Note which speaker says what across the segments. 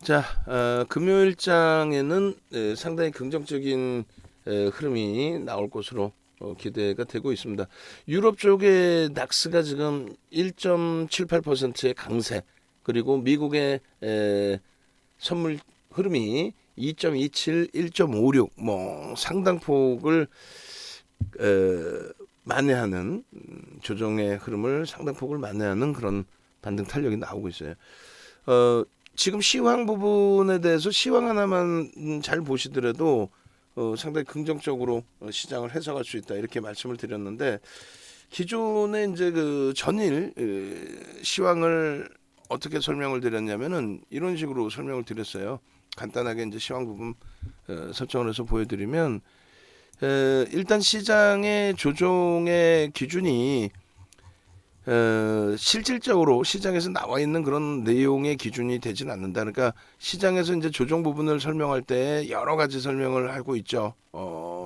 Speaker 1: 자, 금요일장에는 상당히 긍정적인 흐름이 나올 것으로 기대가 되고 있습니다. 유럽 쪽의 낙스가 지금 1.78%의 강세, 그리고 미국의 선물 흐름이 2.27, 1.56, 뭐 상당폭을 만회하는 조정의 흐름을 상당폭을 만회하는 그런 반등 탄력이 나오고 있어요. 지금 시황 부분에 대해서 시황 하나만 잘 보시더라도 상당히 긍정적으로 시장을 해석할 수 있다 이렇게 말씀을 드렸는데, 기존에 이제 그 전일 시황을 어떻게 설명을 드렸냐면은 이런 식으로 설명을 드렸어요. 간단하게 이제 시황 부분 설정을 해서 보여드리면, 일단 시장의 조정의 기준이 실질적으로 시장에서 나와 있는 그런 내용의 기준이 되진 않는다. 그러니까 시장에서 이제 조정 부분을 설명할 때 여러 가지 설명을 하고 있죠.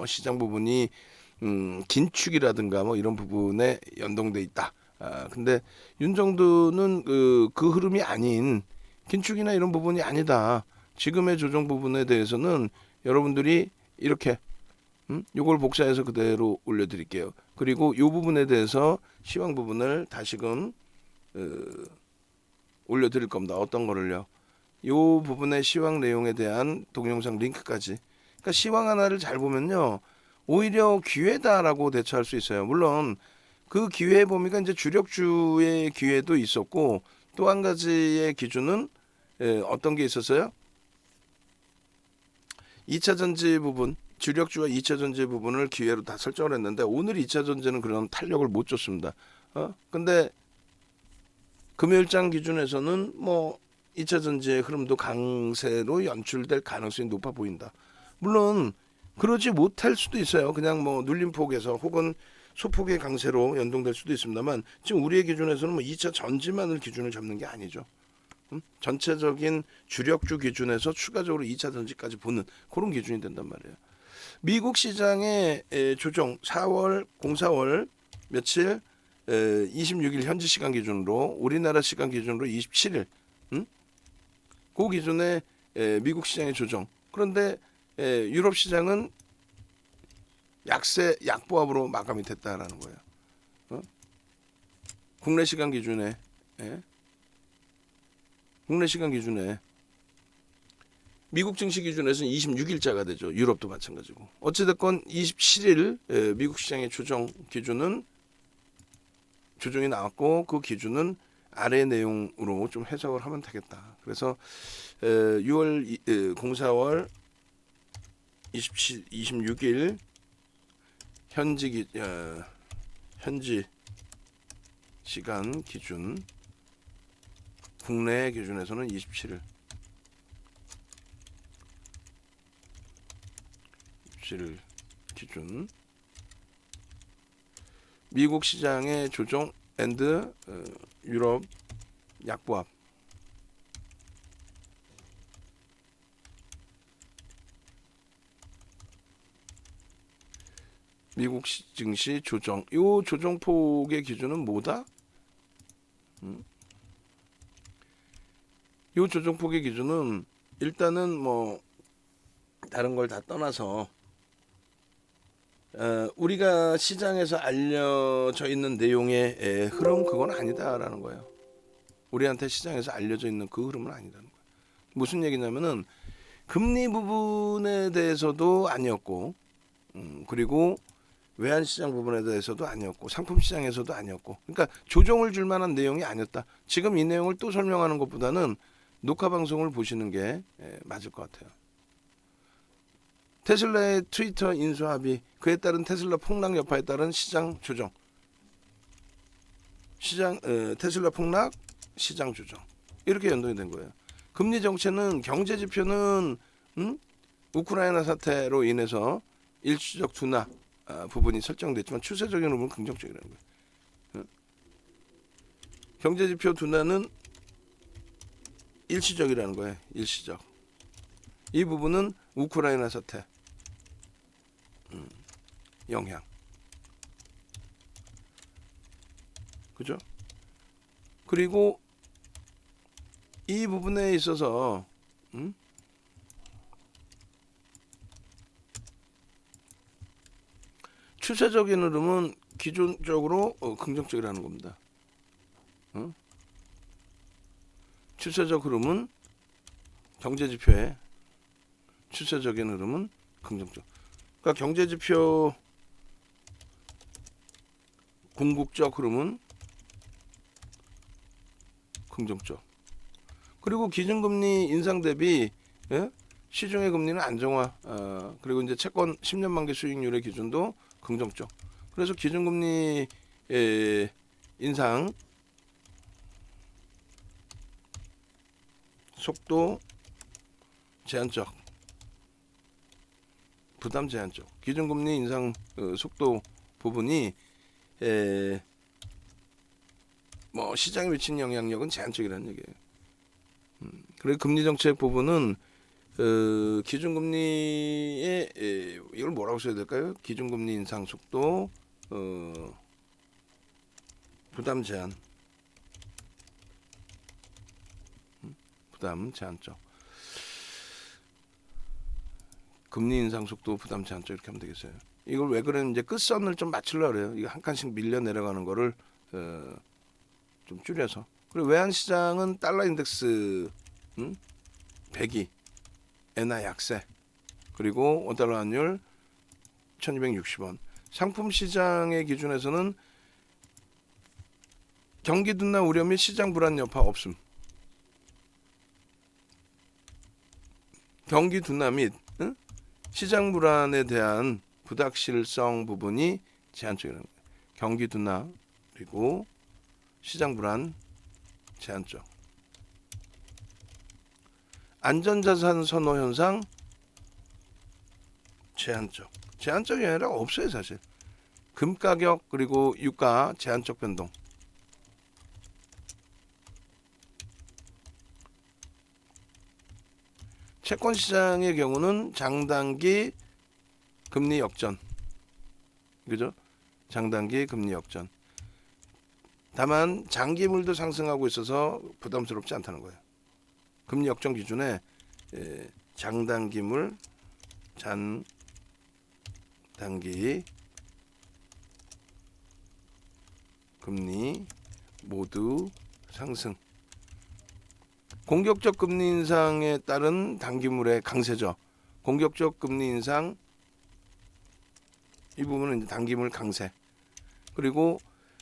Speaker 1: 시장 부분이 긴축이라든가 뭐 이런 부분에 연동돼 있다. 근데 윤정두는 그 흐름이 아닌 긴축이나 이런 부분이 아니다. 지금의 조정 부분에 대해서는 여러분들이 이렇게 요걸 복사해서 그대로 올려드릴게요. 그리고 요 부분에 대해서 시황 부분을 다시금 올려드릴 겁니다. 어떤 거를요? 요 부분의 시황 내용에 대한 동영상 링크까지. 그러니까 시황 하나를 잘 보면요, 오히려 기회다라고 대처할 수 있어요. 물론 그 기회의 범위가 이제 주력주의 기회도 있었고, 또 한 가지의 기준은 어떤 게 있었어요? 2차 전지 부분, 주력주와 2차 전지 부분을 기회로 다 설정을 했는데, 오늘 2차 전지는 그런 탄력을 못 줬습니다. 근데 금요일장 기준에서는 뭐 2차 전지의 흐름도 강세로 연출될 가능성이 높아 보인다. 물론 그러지 못할 수도 있어요. 그냥 뭐 눌림폭에서 혹은 소폭의 강세로 연동될 수도 있습니다만, 지금 우리의 기준에서는 뭐 2차 전지만을 기준을 잡는 게 아니죠. 전체적인 주력주 기준에서 추가적으로 2차 전지까지 보는 그런 기준이 된단 말이에요. 미국 시장의 조정 4월 04월 며칠 26일 현지 시간 기준으로, 우리나라 시간 기준으로 27일 그 기준에 미국 시장의 조정. 그런데 유럽 시장은 약세 약보합으로 마감이 됐다라는 거예요. 국내 시간 기준에 국내 시간 기준에 미국 증시 기준에서는 26일자가 되죠. 유럽도 마찬가지고. 어찌됐건 27일 미국 시장의 조정 기준은 조정이 나왔고, 그 기준은 아래 내용으로 좀 해석을 하면 되겠다. 그래서 6월 04월 26일 현지 시간 기준, 국내 기준에서는 27일 기준 미국 시장의 조정 앤드 유럽 약보합. 미국 증시 조정. 요 조정폭의 기준은 뭐다? 요 조정폭의 기준은 일단은 뭐 다른 걸 다 떠나서 우리가 시장에서 알려져 있는 내용의 흐름, 그건 아니다라는 거예요. 우리한테 시장에서 알려져 있는 그 흐름은 아니라는 거예요. 무슨 얘기냐면은 금리 부분에 대해서도 아니었고, 그리고 외환시장 부분에 대해서도 아니었고, 상품시장에서도 아니었고, 그러니까 조정을 줄 만한 내용이 아니었다. 지금 이 내용을 또 설명하는 것보다는 녹화방송을 보시는 게 맞을 것 같아요. 테슬라의 트위터 인수 합의, 그에 따른 테슬라 폭락 여파에 따른 시장 조정, 테슬라 폭락, 시장 조정, 이렇게 연동이 된 거예요. 금리 정체는, 경제 지표는 우크라이나 사태로 인해서 일시적 둔화 부분이 설정됐지만 추세적인 부분은 긍정적이라는 거예요. 경제 지표 둔화는 일시적이라는 거예요. 일시적. 이 부분은 우크라이나 사태 영향, 그죠? 그리고 이 부분에 있어서 추세적인 흐름은 기존적으로 긍정적이라는 겁니다. 추세적 흐름은 경제지표에 추세적인 흐름은 긍정적. 그러니까 경제지표 궁극적 흐름은 긍정적. 그리고 기준금리 인상 대비 시중의 금리는 안정화. 그리고 이제 채권 10년 만기 수익률의 기준도 긍정적. 그래서 기준금리 인상 속도 제한적, 부담 제한적. 기준금리 인상 속도 부분이 뭐 시장에 미친 영향력은 제한적이라는 얘기예요. 그리고 금리 정책 부분은 기준금리의 이걸 뭐라고 써야 될까요? 기준금리 인상 속도 부담 제한, 부담 제한적. 금리 인상 속도 부담 제한적 이렇게 하면 되겠어요. 이걸 왜 그러면 이제 끝선을 좀 맞추려고 그래요. 이거 한 칸씩 밀려 내려가는 거를 좀 줄여서. 그리고 외환시장은 달러 인덱스 100이 엔화 약세, 그리고 원달러 환율 1260원. 상품 시장의 기준에서는 경기 둔화 우려 및 시장 불안 여파 없음. 경기 둔화 및 시장 불안에 대한 불확실성 부분이 제한적이라는 거예요. 경기 둔화 그리고 시장 불안 제한적. 안전자산 선호 현상 제한적. 제한적이 아니라 없어요 사실. 금 가격 그리고 유가 제한적 변동. 채권 시장의 경우는 장단기 금리 역전. 그죠? 장단기 금리 역전. 다만 장기물도 상승하고 있어서 부담스럽지 않다는 거예요. 금리 역전 기준에 장단기물, 단기 금리 모두 상승. 공격적 금리 인상에 따른 단기물의 강세죠. 공격적 금리 인상 이 부분은 이제 단기물 강세. 그리고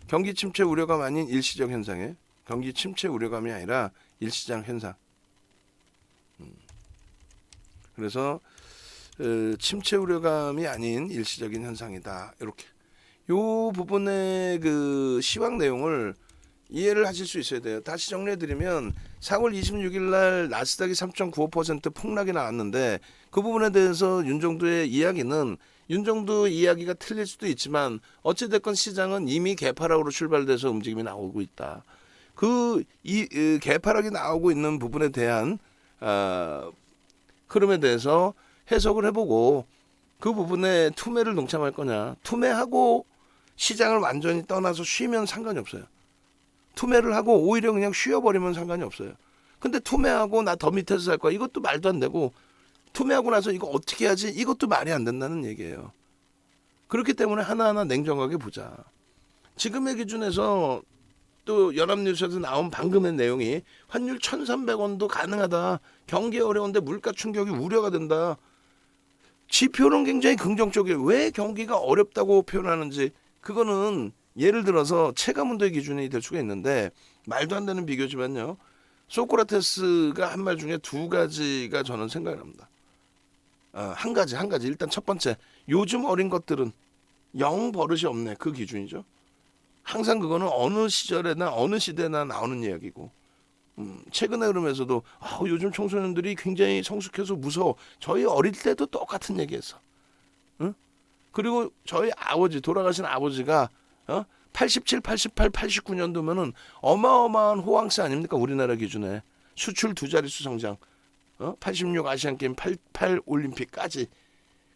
Speaker 1: 경기 침체 우려감 아닌 일시적 현상에 경기 침체 우려감이 아니라 일시적 현상. 그래서 침체 우려감이 아닌 일시적인 현상이다. 이렇게 요 부분의 그 시황 내용을 이해를 하실 수 있어야 돼요. 다시 정리해드리면 4월 26일 날 나스닥이 3.95% 폭락이 나왔는데 그 부분에 대해서 윤정두의 이야기는 윤정두 이야기가 틀릴 수도 있지만 어찌됐건 시장은 이미 개파락으로 출발돼서 움직임이 나오고 있다. 이 개파락이 나오고 있는 부분에 대한 흐름에 대해서 해석을 해보고 그 부분에 투매를 동참할 거냐. 투매하고 시장을 완전히 떠나서 쉬면 상관이 없어요. 투매를 하고 오히려 그냥 쉬어버리면 상관이 없어요. 근데 투매하고 나 더 밑에서 살 거야. 이것도 말도 안 되고 투매하고 나서 이거 어떻게 하지? 이것도 말이 안 된다는 얘기예요. 그렇기 때문에 하나하나 냉정하게 보자. 지금의 기준에서 또 연합뉴스에서 나온 방금의 내용이 환율 1,300원도 가능하다. 경기 어려운데 물가 충격이 우려가 된다. 지표는 굉장히 긍정적이에요. 왜 경기가 어렵다고 표현하는지 그거는 예를 들어서 체감온도의 기준이 될 수가 있는데 말도 안 되는 비교지만요. 소크라테스가 한 말 중에 두 가지가 저는 생각이 납니다. 한 가지. 일단 첫 번째, 요즘 어린 것들은 영 버릇이 없네. 그 기준이죠. 항상 그거는 어느 시절에나 어느 시대나 나오는 이야기고 최근의 흐름에서도 요즘 청소년들이 굉장히 성숙해서 무서워. 저희 어릴 때도 똑같은 얘기했어. 응? 그리고 저희 아버지, 돌아가신 아버지가 87, 88, 89년도면은 어마어마한 호황세 아닙니까? 우리나라 기준에. 수출 두 자릿수 성장. 86 아시안게임, 88 올림픽까지.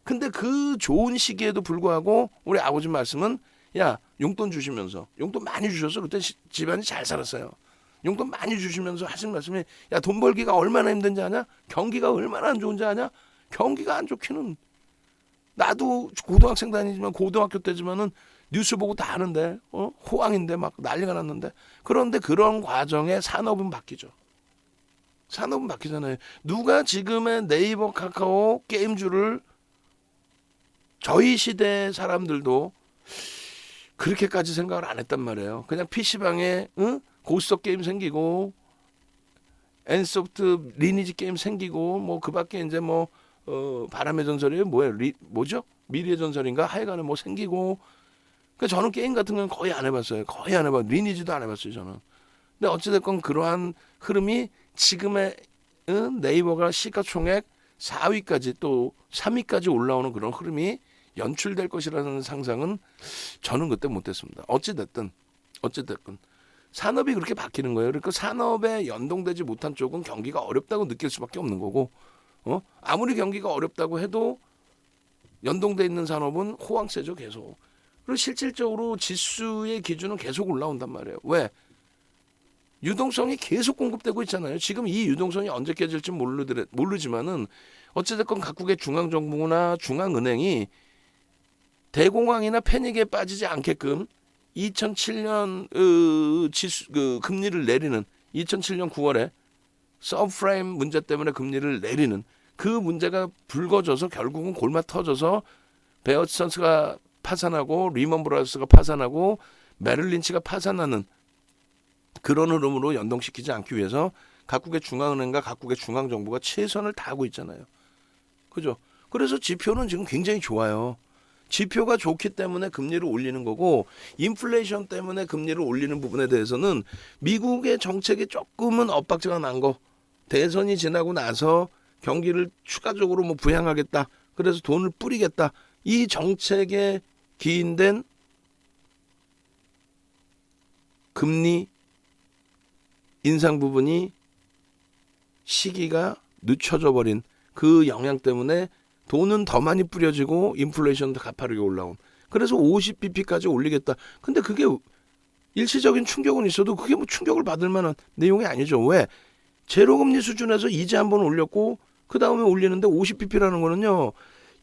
Speaker 1: 근데 그 좋은 시기에도 불구하고 우리 아버지 말씀은 야, 용돈 주시면서 용돈 많이 주셔서 그때 집안이 잘 살았어요. 용돈 많이 주시면서 하신 말씀이 야, 돈 벌기가 얼마나 힘든지 아냐? 경기가 얼마나 안 좋은지 아냐? 경기가 안 좋기는 나도 고등학생 다니지만 고등학교 때지만은 뉴스 보고 다 아는데 호황인데 막 난리가 났는데 그런데 그런 과정에 산업은 바뀌죠. 산업은 바뀌잖아요. 누가 지금의 네이버 카카오 게임주를 저희 시대 사람들도 그렇게까지 생각을 안 했단 말이에요. 그냥 PC방에 고스톱 게임 생기고 엔소프트 리니지 게임 생기고 뭐 그밖에 이제 뭐 바람의 전설이에요. 뭐죠? 미래의 전설인가? 하여간에 뭐 생기고. 그러니까 저는 게임 같은 건 거의 안 해봤어요. 거의 안 해봤어요. 리니지도 안 해봤어요. 저는. 근데 어찌됐건 그러한 흐름이 지금의 네이버가 시가총액 4위까지 또 3위까지 올라오는 그런 흐름이 연출될 것이라는 상상은 저는 그때 못했습니다. 어찌됐든 산업이 그렇게 바뀌는 거예요. 그러니까 산업에 연동되지 못한 쪽은 경기가 어렵다고 느낄 수밖에 없는 거고 아무리 경기가 어렵다고 해도 연동돼 있는 산업은 호황세죠. 계속. 그리고 실질적으로 지수의 기준은 계속 올라온단 말이에요. 왜? 유동성이 계속 공급되고 있잖아요. 지금 이 유동성이 언제 깨질지 모르지만은 어찌됐건 각국의 중앙정부나 중앙은행이 대공황이나 패닉에 빠지지 않게끔 2007년 지수 금리를 내리는 2007년 9월에 서브프라임 문제 때문에 금리를 내리는 그 문제가 불거져서 결국은 골마 터져서 베어 스턴스가 파산하고 리먼 브라더스가 파산하고 메릴 린치가 파산하는 그런 흐름으로 연동시키지 않기 위해서 각국의 중앙은행과 각국의 중앙정부가 최선을 다하고 있잖아요. 그죠? 그래서 지표는 지금 굉장히 좋아요. 지표가 좋기 때문에 금리를 올리는 거고 인플레이션 때문에 금리를 올리는 부분에 대해서는 미국의 정책이 조금은 엇박자가 난 거 대선이 지나고 나서 경기를 추가적으로 뭐 부양하겠다. 그래서 돈을 뿌리겠다. 이 정책에 기인된 금리 인상 부분이 시기가 늦춰져 버린 그 영향 때문에 돈은 더 많이 뿌려지고 인플레이션도 가파르게 올라온. 그래서 50bp까지 올리겠다. 근데 그게 일시적인 충격은 있어도 그게 뭐 충격을 받을 만한 내용이 아니죠. 왜? 제로금리 수준에서 이제 한번 올렸고 그 다음에 올리는데 50bp라는 거는요.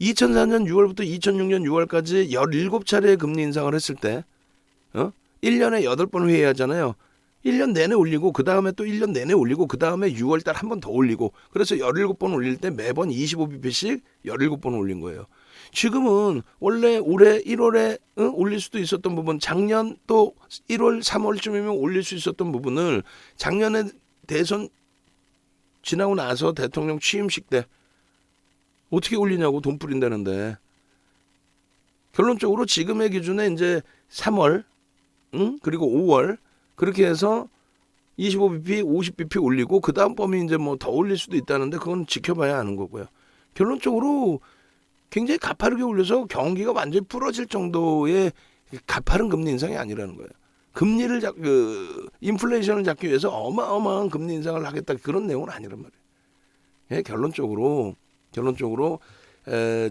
Speaker 1: 2004년 6월부터 2006년 6월까지 17차례의 금리 인상을 했을 때 1년에 8번 회의하잖아요. 1년 내내 올리고 그 다음에 또 1년 내내 올리고 그 다음에 6월달 한 번 더 올리고 그래서 17번 올릴 때 매번 25bp씩 17번 올린 거예요. 지금은 원래 올해 1월에 올릴 수도 있었던 부분 작년 또 1월 3월쯤이면 올릴 수 있었던 부분을 작년에 대선 지나고 나서 대통령 취임식 때 어떻게 올리냐고 돈 뿌린다는데 결론적으로 지금의 기준에 이제 3월 그리고 5월 그렇게 해서 25bp, 50bp 올리고 그 다음 범위 이제 뭐 더 올릴 수도 있다는데 그건 지켜봐야 하는 거고요. 결론적으로 굉장히 가파르게 올려서 경기가 완전히 부러질 정도의 가파른 금리 인상이 아니라는 거예요. 금리를 인플레이션을 잡기 위해서 어마어마한 금리 인상을 하겠다 그런 내용은 아니란 말이에요. 예, 결론적으로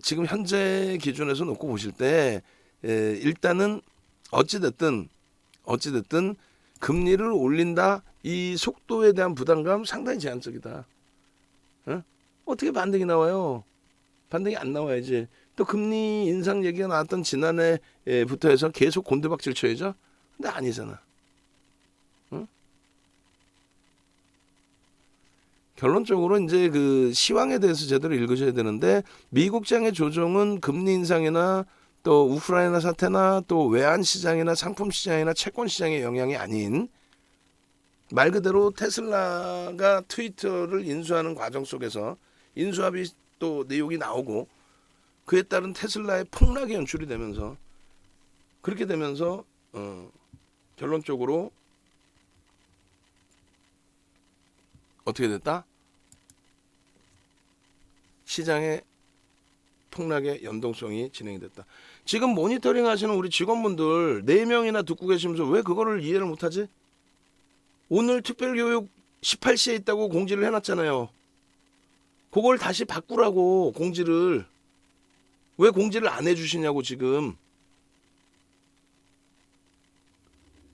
Speaker 1: 지금 현재 기준에서 놓고 보실 때 일단은 어찌됐든 금리를 올린다 이 속도에 대한 부담감 상당히 제한적이다. 어떻게 반등이 나와요? 반등이 안 나와야지. 또 금리 인상 얘기가 나왔던 지난해부터 해서 계속 곤두박질 쳐야죠. 근데 아니잖아. 결론적으로 이제 그 시황에 대해서 제대로 읽으셔야 되는데 미국장의 조정은 금리 인상이나 또 우크라이나 사태나 또 외환 시장이나 상품 시장이나 채권 시장의 영향이 아닌 말 그대로 테슬라가 트위터를 인수하는 과정 속에서 인수합의 또 내용이 나오고 그에 따른 테슬라의 폭락이 연출이 되면서 그렇게 되면서 결론적으로 어떻게 됐다? 시장의 폭락의 연동성이 진행이 됐다. 지금 모니터링 하시는 우리 직원분들 4명이나 듣고 계시면서 왜 그거를 이해를 못하지? 오늘 특별교육 18시에 있다고 공지를 해놨잖아요. 그걸 다시 바꾸라고 공지를. 왜 공지를 안 해주시냐고 지금.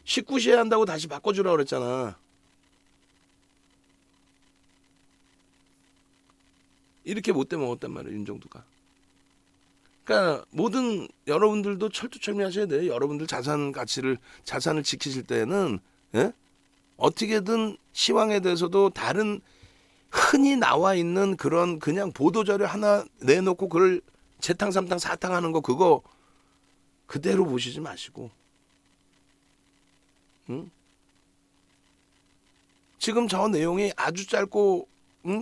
Speaker 1: 19시에 한다고 다시 바꿔주라고 그랬잖아. 이렇게 못돼 먹었단 말이에요, 윤정도가. 그러니까 모든 여러분들도 철두철미하셔야 돼요. 여러분들 자산을 지키실 때는 예? 어떻게든 시황에 대해서도 다른 흔히 나와 있는 그런 그냥 보도자료 하나 내놓고 그걸 재탕, 삼탕, 사탕 하는 거 그거 그대로 보시지 마시고 응? 지금 저 내용이 아주 짧고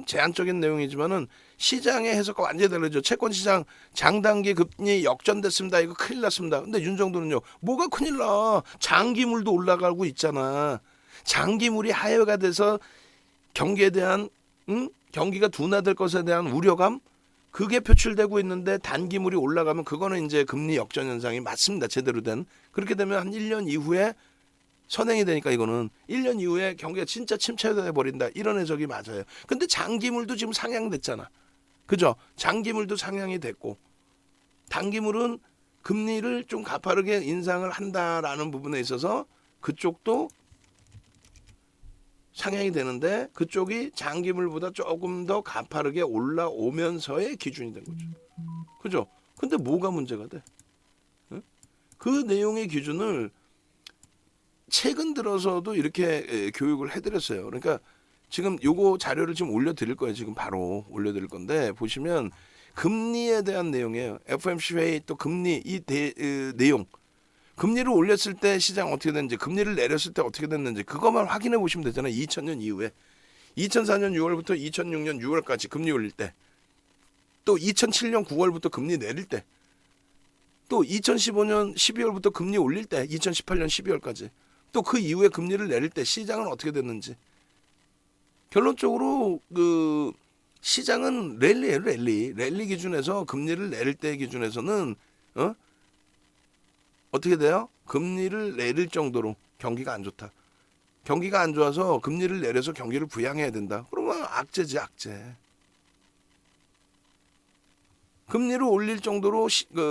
Speaker 1: 제한적인 내용이지만은 시장의 해석과 완전히 다르죠. 채권시장 장단기 급리 역전됐습니다. 이거 큰일 났습니다. 근데 윤정도는요. 뭐가 큰일 나. 장기물도 올라가고 있잖아. 장기물이 하회가 돼서 경기에 대한 경기가 둔화될 것에 대한 우려감 그게 표출되고 있는데 단기물이 올라가면 그거는 이제 금리 역전 현상이 맞습니다. 제대로 된. 그렇게 되면 한 1년 이후에 선행이 되니까 이거는 1년 이후에 경기가 진짜 침체돼 버린다. 이런 해석이 맞아요. 근데 장기물도 지금 상향됐잖아. 그죠? 장기물도 상향이 됐고 단기물은 금리를 좀 가파르게 인상을 한다라는 부분에 있어서 그쪽도 상향이 되는데 그쪽이 장기물보다 조금 더 가파르게 올라오면서의 기준이 된 거죠. 그죠? 근데 뭐가 문제가 돼? 응? 그 내용의 기준을 최근 들어서도 이렇게 교육을 해드렸어요. 그러니까 지금 요거 자료를 지금 올려드릴 거예요. 지금 바로 올려드릴 건데 보시면 금리에 대한 내용이에요. FOMC 회의 또 금리 이 내용 금리를 올렸을 때 시장 어떻게 됐는지 금리를 내렸을 때 어떻게 됐는지 그것만 확인해 보시면 되잖아요. 2000년 이후에 2004년 6월부터 2006년 6월까지 금리 올릴 때 또 2007년 9월부터 금리 내릴 때 또 2015년 12월부터 금리 올릴 때 2018년 12월까지 또 그 이후에 금리를 내릴 때 시장은 어떻게 됐는지 결론적으로 그 시장은 랠리예요. 랠리 기준에서 금리를 내릴 때 기준에서는 어떻게 돼요? 금리를 내릴 정도로 경기가 안 좋다. 경기가 안 좋아서 금리를 내려서 경기를 부양해야 된다. 그러면 악재지 악재. 금리를 올릴 정도로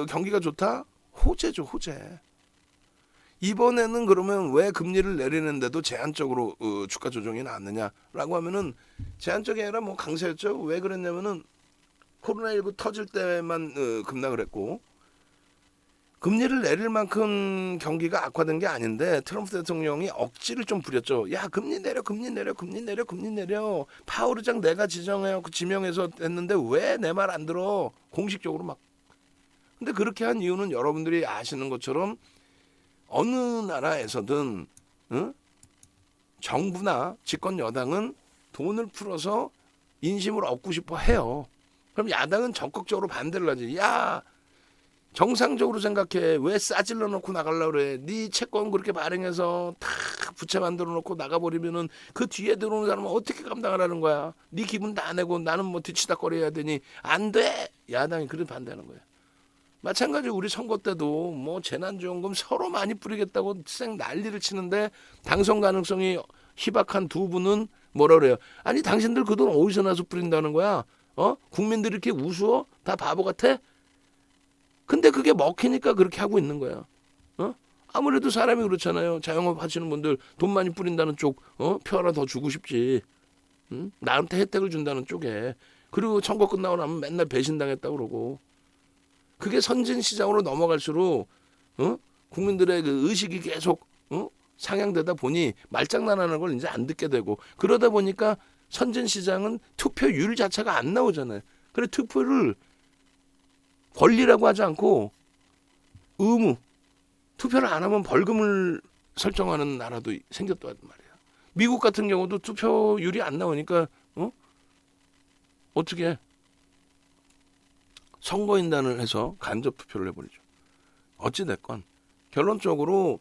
Speaker 1: 경기가 좋다? 호재죠 호재. 이번에는 그러면 왜 금리를 내리는데도 제한적으로 주가 조정이 나왔느냐라고 하면은 제한적이 아니라 뭐 강세였죠. 왜 그랬냐면은 코로나19 터질 때만 급락을 했고 금리를 내릴 만큼 경기가 악화된 게 아닌데 트럼프 대통령이 억지를 좀 부렸죠. 야 금리 내려 파월 의장 내가 지명해서 했는데 왜 내 말 안 들어 공식적으로 막. 근데 그렇게 한 이유는 여러분들이 아시는 것처럼 어느 나라에서든 정부나 집권 여당은 돈을 풀어서 인심을 얻고 싶어 해요. 그럼 야당은 적극적으로 반대를 하지. 야 정상적으로 생각해. 왜 싸질러 놓고 나가려고 그래. 네 채권 그렇게 발행해서 다 부채 만들어 놓고 나가버리면은 그 뒤에 들어오는 사람은 어떻게 감당하라는 거야. 네 기분 다 내고 나는 뭐 뒤치다거려야 되니. 안 돼. 야당이 그렇게 반대하는 거야. 마찬가지로 우리 선거 때도 뭐 재난지원금 서로 많이 뿌리겠다고 쌩 난리를 치는데 당선 가능성이 희박한 두 분은 뭐라 그래요. 아니 당신들 그 돈 어디서 나서 뿌린다는 거야. 국민들이 이렇게 우스워? 다 바보 같아? 근데 그게 먹히니까 그렇게 하고 있는 거야. 아무래도 사람이 그렇잖아요. 자영업 하시는 분들 돈 많이 뿌린다는 쪽 표 하나 더 주고 싶지. 나한테 혜택을 준다는 쪽에. 그리고 선거 끝나고 나면 맨날 배신당했다고 그러고. 그게 선진시장으로 넘어갈수록 국민들의 그 의식이 계속 상향되다 보니 말장난하는 걸 이제 안 듣게 되고 그러다 보니까 선진시장은 투표율 자체가 안 나오잖아요. 그래 투표를 권리라고 하지 않고 의무 투표를 안 하면 벌금을 설정하는 나라도 생겼단 말이야. 미국 같은 경우도 투표율이 안 나오니까 어떻게 해? 선거인단을 해서 간접 투표를 해버리죠. 어찌됐건 결론적으로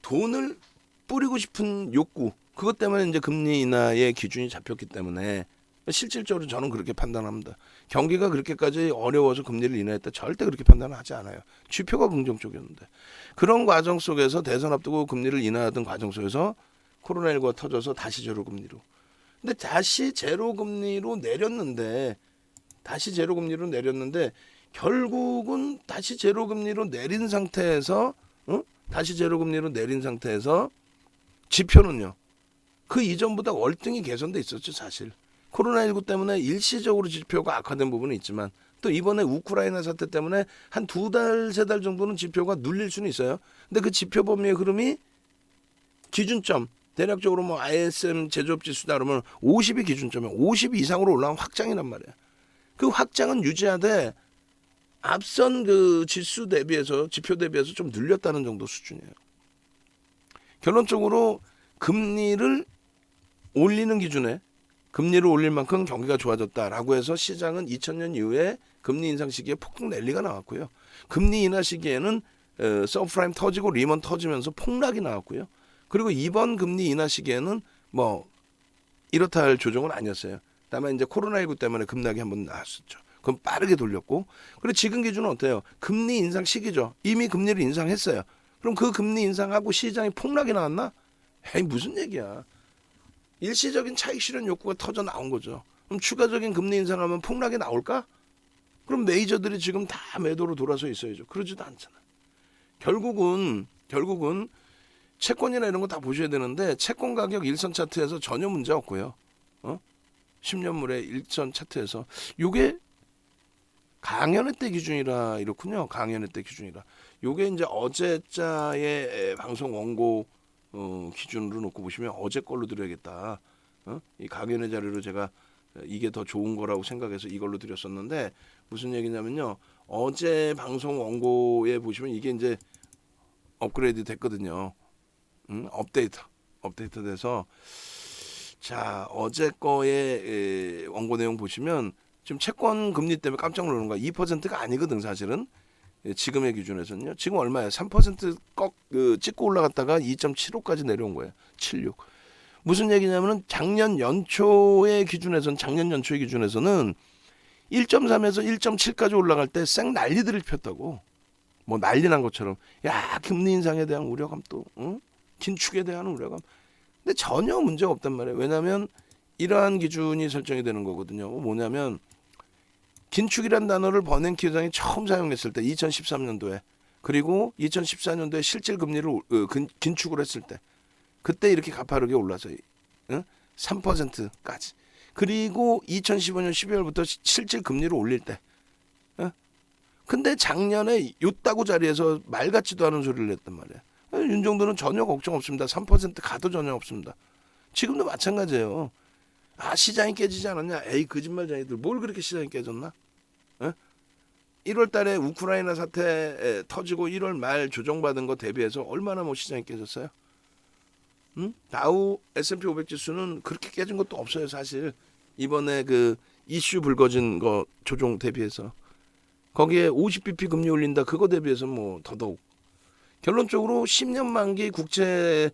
Speaker 1: 돈을 뿌리고 싶은 욕구 그것 때문에 이제 금리 인하의 기준이 잡혔기 때문에 실질적으로 저는 그렇게 판단합니다. 경기가 그렇게까지 어려워서 금리를 인하했다 절대 그렇게 판단을 하지 않아요. 지표가 긍정적이었는데 그런 과정 속에서 대선 앞두고 금리를 인하하던 과정 속에서 코로나19가 터져서 다시 제로금리로. 근데 다시 제로금리로 내렸는데 결국은 다시 제로금리로 내린 상태에서 지표는요. 그 이전보다 월등히 개선돼 있었죠 사실. 코로나19 때문에 일시적으로 지표가 악화된 부분은 있지만 또 이번에 우크라이나 사태 때문에 한 2달, 3달 정도는 지표가 눌릴 수는 있어요. 근데 그 지표 범위의 흐름이 기준점, 대략적으로 뭐 ISM 제조업 지수다 그러면 50이 기준점이야. 50 이상으로 올라가면 확장이란 말이야. 그 확장은 유지하되 앞선 그 지수 대비해서 지표 대비해서 좀 늘렸다는 정도 수준이에요. 결론적으로 금리를 올리는 기준에 금리를 올릴 만큼 경기가 좋아졌다라고 해서 시장은 2000년 이후에 금리 인상 시기에 폭등 랠리가 나왔고요. 금리 인하 시기에는 서브프라임 터지고 리먼 터지면서 폭락이 나왔고요. 그리고 이번 금리 인하 시기에는 뭐 이렇다 할 조정은 아니었어요. 다만 이제 코로나19 때문에 급락이 한번 나왔었죠. 그럼 빠르게 돌렸고, 그리고 지금 기준은 어때요? 금리 인상 시기죠. 이미 금리를 인상했어요. 그럼 그 금리 인상하고 시장이 폭락이 나왔나? 에이, 무슨 얘기야. 일시적인 차익 실현 욕구가 터져 나온 거죠. 그럼 추가적인 금리 인상하면 폭락이 나올까? 그럼 메이저들이 지금 다 매도로 돌아서 있어야죠. 그러지도 않잖아. 결국은 채권이나 이런 거 다 보셔야 되는데 채권 가격 일선 차트에서 전혀 문제 없고요. 10년물의 일선 차트에서 요게 강연회 때 기준이라 이렇군요. 강연회 때 기준이라. 요게 이제 어제자의 방송 원고 기준으로 놓고 보시면 어제 걸로 드려야겠다. 이 강연회 자료로 제가 이게 더 좋은 거라고 생각해서 이걸로 드렸었는데 무슨 얘기냐면요. 어제 방송 원고에 보시면 이게 이제 업그레이드 됐거든요. 업데이트 돼서 자 어제 거의 원고 내용 보시면 지금 채권 금리 때문에 깜짝 놀라는 거야. 2%가 아니거든 사실은. 지금의 기준에서는요. 지금 얼마야? 3% 찍고 올라갔다가 2.75까지 내려온 거예요. 76. 무슨 얘기냐면은 작년 연초의 기준에서는 1.3에서 1.7까지 올라갈 때 쌩 난리들을 폈다고. 뭐 난리 난 것처럼. 야, 금리 인상에 대한 우려감 또, 긴축에 대한 우려감. 근데 전혀 문제가 없단 말이에요. 왜냐하면 이러한 기준이 설정이 되는 거거든요. 뭐냐면 긴축이란 단어를 버냉키 의장이 처음 사용했을 때 2013년도에 그리고 2014년도에 실질 금리를 긴축을 했을 때 그때 이렇게 가파르게 올라서 3%까지 그리고 2015년 12월부터 실질 금리를 올릴 때 근데 작년에 요따구 자리에서 말 같지도 않은 소리를 했단 말이에요. 윤정도는 전혀 걱정 없습니다. 3% 가도 전혀 없습니다. 지금도 마찬가지예요. 아 시장이 깨지지 않았냐? 에이 거짓말쟁이들 뭘 그렇게 시장이 깨졌나? 1월 달에 우크라이나 사태 터지고 1월 말 조정받은 거 대비해서 얼마나 뭐 시장이 깨졌어요? 다우 S&P 500 지수는 그렇게 깨진 것도 없어요 사실. 이번에 그 이슈 불거진 거 조정 대비해서 거기에 50bp 금리 올린다 그거 대비해서 뭐 더더욱 결론적으로 10년 만기 국채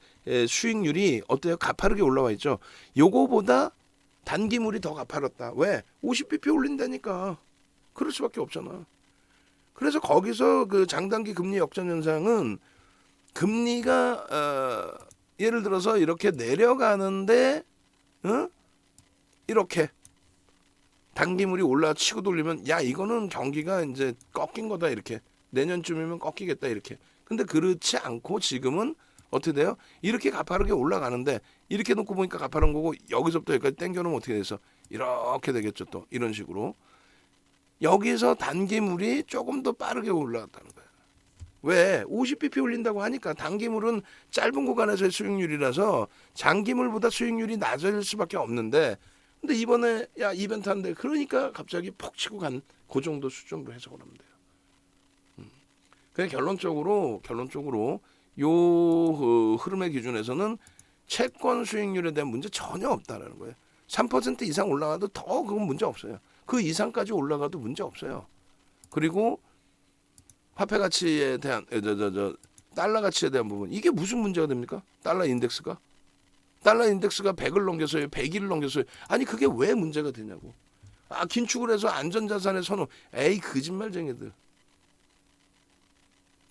Speaker 1: 수익률이 어때요? 가파르게 올라와 있죠. 요거보다 단기물이 더 가파랐다. 왜? 50bp 올린다니까. 그럴 수밖에 없잖아. 그래서 거기서 그 장단기 금리 역전 현상은 금리가 예를 들어서 이렇게 내려가는데 이렇게 단기물이 올라치고 돌리면 야 이거는 경기가 이제 꺾인 거다 이렇게 내년쯤이면 꺾이겠다 이렇게. 근데 그렇지 않고 지금은 어떻게 돼요? 이렇게 가파르게 올라가는데 이렇게 놓고 보니까 가파른 거고 여기서부터 여기까지 당겨놓으면 어떻게 돼서 이렇게 되겠죠 또 이런 식으로. 여기서 단기물이 조금 더 빠르게 올라갔다는 거예요. 왜? 50bp 올린다고 하니까 단기물은 짧은 구간에서의 수익률이라서 장기물보다 수익률이 낮을 수밖에 없는데 근데 이번에 야 이벤트 한대 그러니까 갑자기 폭 치고 간 그 정도 수준으로 해석을 하면 돼요. 그냥 결론적으로 요 흐름의 기준에서는 채권 수익률에 대한 문제 전혀 없다라는 거예요. 3% 이상 올라가도 더 그건 문제 없어요. 그 이상까지 올라가도 문제 없어요. 그리고 화폐 가치에 대한 달러 가치에 대한 부분 이게 무슨 문제가 됩니까? 달러 인덱스가 100을 넘겨서요, 100일을 넘겨서요. 아니 그게 왜 문제가 되냐고. 아 긴축을 해서 안전자산의 선호. 에이 거짓말쟁이들.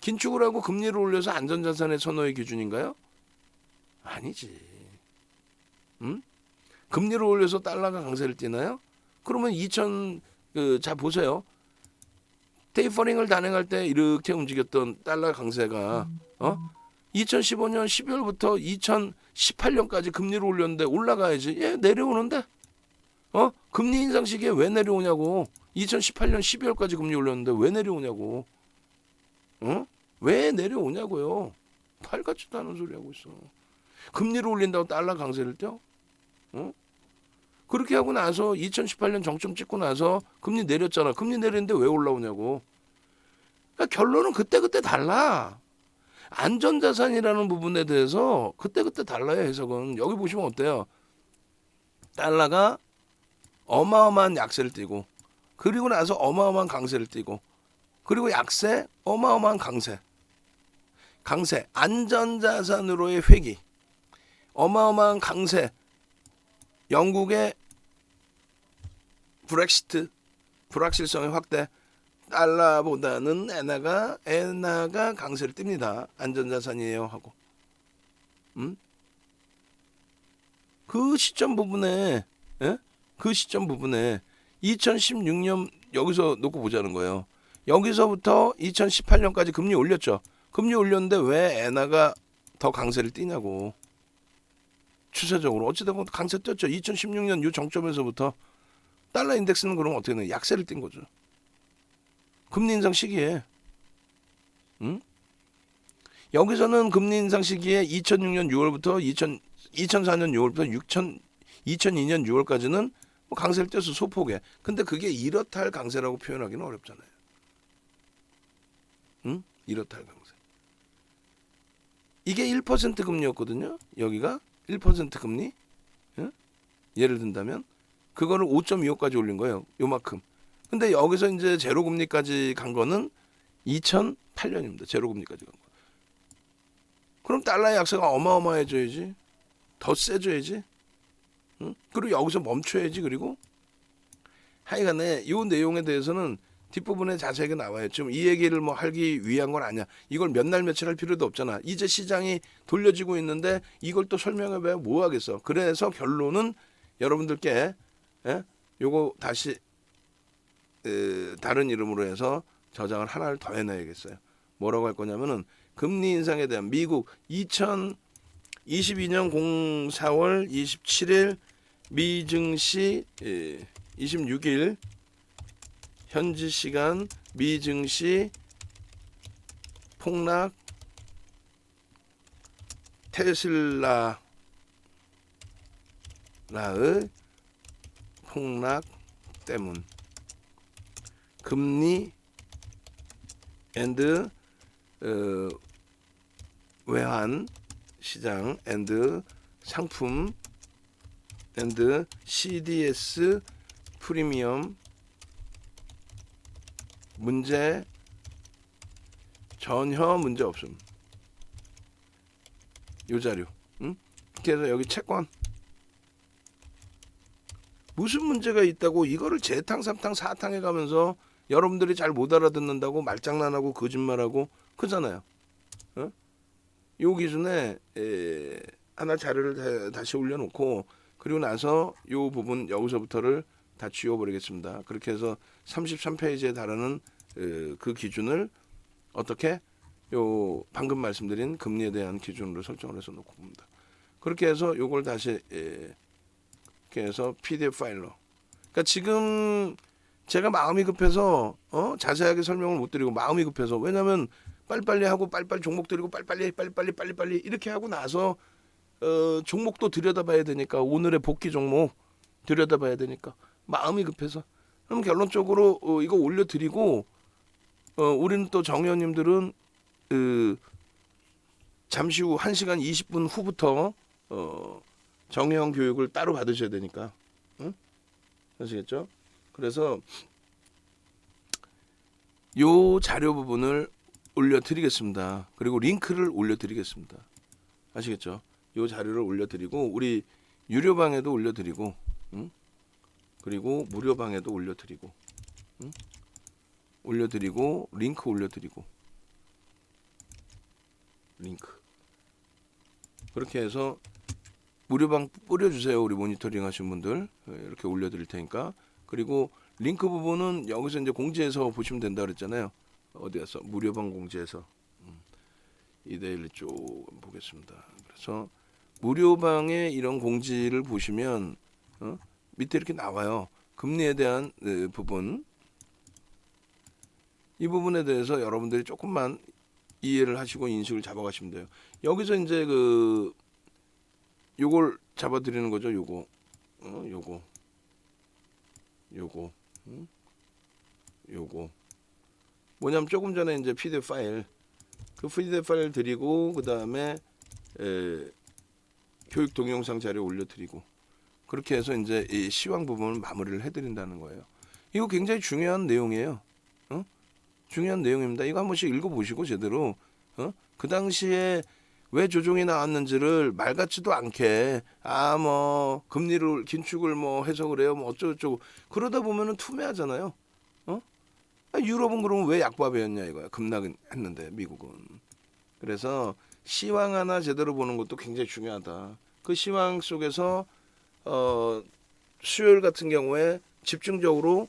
Speaker 1: 긴축을 하고 금리를 올려서 안전자산의 선호의 기준인가요? 아니지. 금리를 올려서 달러가 강세를 띠나요? 그러면 자 보세요. 테이퍼링을 단행할 때 이렇게 움직였던 달러 강세가 2015년 12월부터 2018년까지 금리를 올렸는데 올라가야지. 얘 내려오는데 금리 인상 시기에 왜 내려오냐고. 2018년 12월까지 금리 올렸는데 왜 내려오냐고. 왜 내려오냐고요. 팔 같지도 않은 소리 하고 있어. 금리를 올린다고 달러 강세를 떼어? 그렇게 하고 나서 2018년 정점 찍고 나서 금리 내렸잖아. 금리 내리는데 왜 올라오냐고. 그러니까 결론은 그때그때 달라. 안전자산이라는 부분에 대해서 그때그때 달라요. 해석은. 여기 보시면 어때요? 달러가 어마어마한 약세를 띠고, 그리고 나서 어마어마한 강세를 띠고, 그리고 약세, 어마어마한 강세. 강세, 안전자산으로의 회귀, 어마어마한 강세, 영국의 브렉시트, 불확실성의 확대, 달러보다는 엔화가 강세를 띱니다. 안전자산이에요 하고. 그 시점 부분에, 예? 그 시점 부분에 2016년 여기서 놓고 보자는 거예요. 여기서부터 2018년까지 금리 올렸죠. 금리 올렸는데 왜 엔화가 더 강세를 띠냐고. 추세적으로 어찌되건 강세 떴죠. 2016년 이 정점에서부터 달러 인덱스는 그럼 어떻게 되냐. 약세를 띈 거죠. 금리 인상 시기에. 여기서는 금리 인상 시기에 2006년 6월부터 2004년 6월부터 2002년 6월까지는 뭐 강세를 떼서 소폭에. 근데 그게 이렇다 할 강세라고 표현하기는 어렵잖아요. 이렇다 할 강세. 이게 1% 금리였거든요. 여기가 1% 금리. 예를 든다면 그거를 5.25까지 올린 거예요. 요만큼. 근데 여기서 이제 제로 금리까지 간 거는 2008년입니다. 제로 금리까지 간 거. 그럼 달러의 약세가 어마어마해져야지. 더 세져야지. 그리고 여기서 멈춰야지. 그리고 하여간에 이 내용에 대해서는 뒷부분에 자세하게 나와요. 지금 이 얘기를 뭐 하기 위한 건 아니야. 이걸 몇 날 며칠 할 필요도 없잖아. 이제 시장이 돌려지고 있는데 이걸 또 설명해봐야 뭐 하겠어. 그래서 결론은 여러분들께 요거 다시 다른 이름으로 해서 저장을 하나를 더 해놔야겠어요. 뭐라고 할 거냐면은 금리 인상에 대한 미국 2022년 4월 27일 미증시 26일 현지 시간 미증시 폭락 테슬라의 폭락 때문 금리 앤드 외환 시장 앤드 상품 앤드 CDS 프리미엄 문제 전혀 문제 없음. 요 자료. 그래서 여기 채권 무슨 문제가 있다고 이거를 재탕, 삼탕, 사탕 해가면서 여러분들이 잘 못 알아듣는다고 말장난하고 거짓말하고 그잖아요. 요 기준에 하나 자료를 다시 올려놓고 그리고 나서 요 부분 여기서부터를 다 지워버리겠습니다. 그렇게 해서 33페이지에 달하는 그 기준을 어떻게 요 방금 말씀드린 금리에 대한 기준으로 설정을 해서 놓고 봅니다. 그렇게 해서 요걸 다시 이렇게 해서 PDF 파일로. 그러니까 지금 제가 마음이 급해서 자세하게 설명을 못 드리고 마음이 급해서 왜냐면 빨리빨리 하고 빨리빨리 종목 드리고 빨리빨리 이렇게 하고 나서 종목도 들여다봐야 되니까 오늘의 복귀 종목 들여다봐야 되니까 마음이 급해서 그럼 결론적으로 이거 올려드리고 우리는 또 정의원님들은 잠시 후 1시간 20분 후부터 정의원 교육을 따로 받으셔야 되니까 아시겠죠? 그래서 요 자료 부분을 올려드리겠습니다. 그리고 링크를 올려드리겠습니다. 아시겠죠? 요 자료를 올려드리고 우리 유료방에도 올려드리고 그리고 무료방에도 올려드리고 올려드리고 링크 올려드리고 링크 그렇게 해서 무료방 뿌려주세요. 우리 모니터링 하신 분들 이렇게 올려드릴 테니까. 그리고 링크 부분은 여기서 이제 공지해서 보시면 된다 그랬잖아요. 어디 갔어? 무료방 공지해서 이데일리 쪽 보겠습니다. 그래서 무료방에 이런 공지를 보시면 밑에 이렇게 나와요. 금리에 대한 부분. 이 부분에 대해서 여러분들이 조금만 이해를 하시고 인식을 잡아가시면 돼요. 여기서 이제 요걸 잡아드리는 거죠. 요거, 요거. 뭐냐면 조금 전에 이제 PDF 파일, 그 PDF 파일 드리고 그 다음에 교육 동영상 자료 올려드리고 그렇게 해서 이제 이 시황 부분을 마무리를 해드린다는 거예요. 이거 굉장히 중요한 내용이에요. 중요한 내용입니다. 이거 한 번씩 읽어보시고 제대로 그 당시에 왜 조정이 나왔는지를 말 같지도 않게 뭐 금리를 긴축을 뭐 해석을 해요 뭐 어쩌고저쩌고 그러다 보면은 투매하잖아요. 유럽은 그러면 왜 약밥이었냐 이거야. 급락했는데 미국은. 그래서 시황 하나 제대로 보는 것도 굉장히 중요하다. 그 시황 속에서 수요일 같은 경우에 집중적으로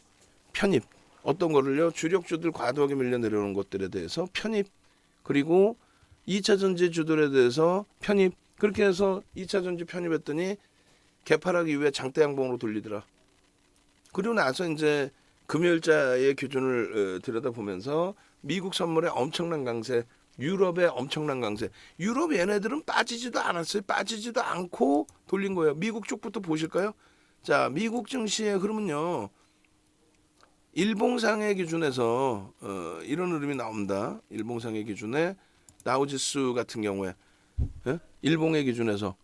Speaker 1: 편입 어떤 거를요 주력주들 과도하게 밀려 내려오는 것들에 대해서 편입 그리고 2차 전지주들에 대해서 편입 그렇게 해서 2차 전지 편입했더니 개파락 이후에 장대 양봉으로 돌리더라. 그리고 나서 이제 금요일자의 기준을 들여다보면서 미국 선물의 엄청난 강세 유럽의 엄청난 강세 유럽 얘네들은 빠지지도 않았어요. 빠지지도 않고 돌린 거예요. 미국 쪽부터 보실까요? 자 미국 증시의 흐름은요. 일봉상의 기준에서 이런 흐름이 나옵니다. 일봉상의 기준에 다우지수 같은 경우에 일봉의 기준에서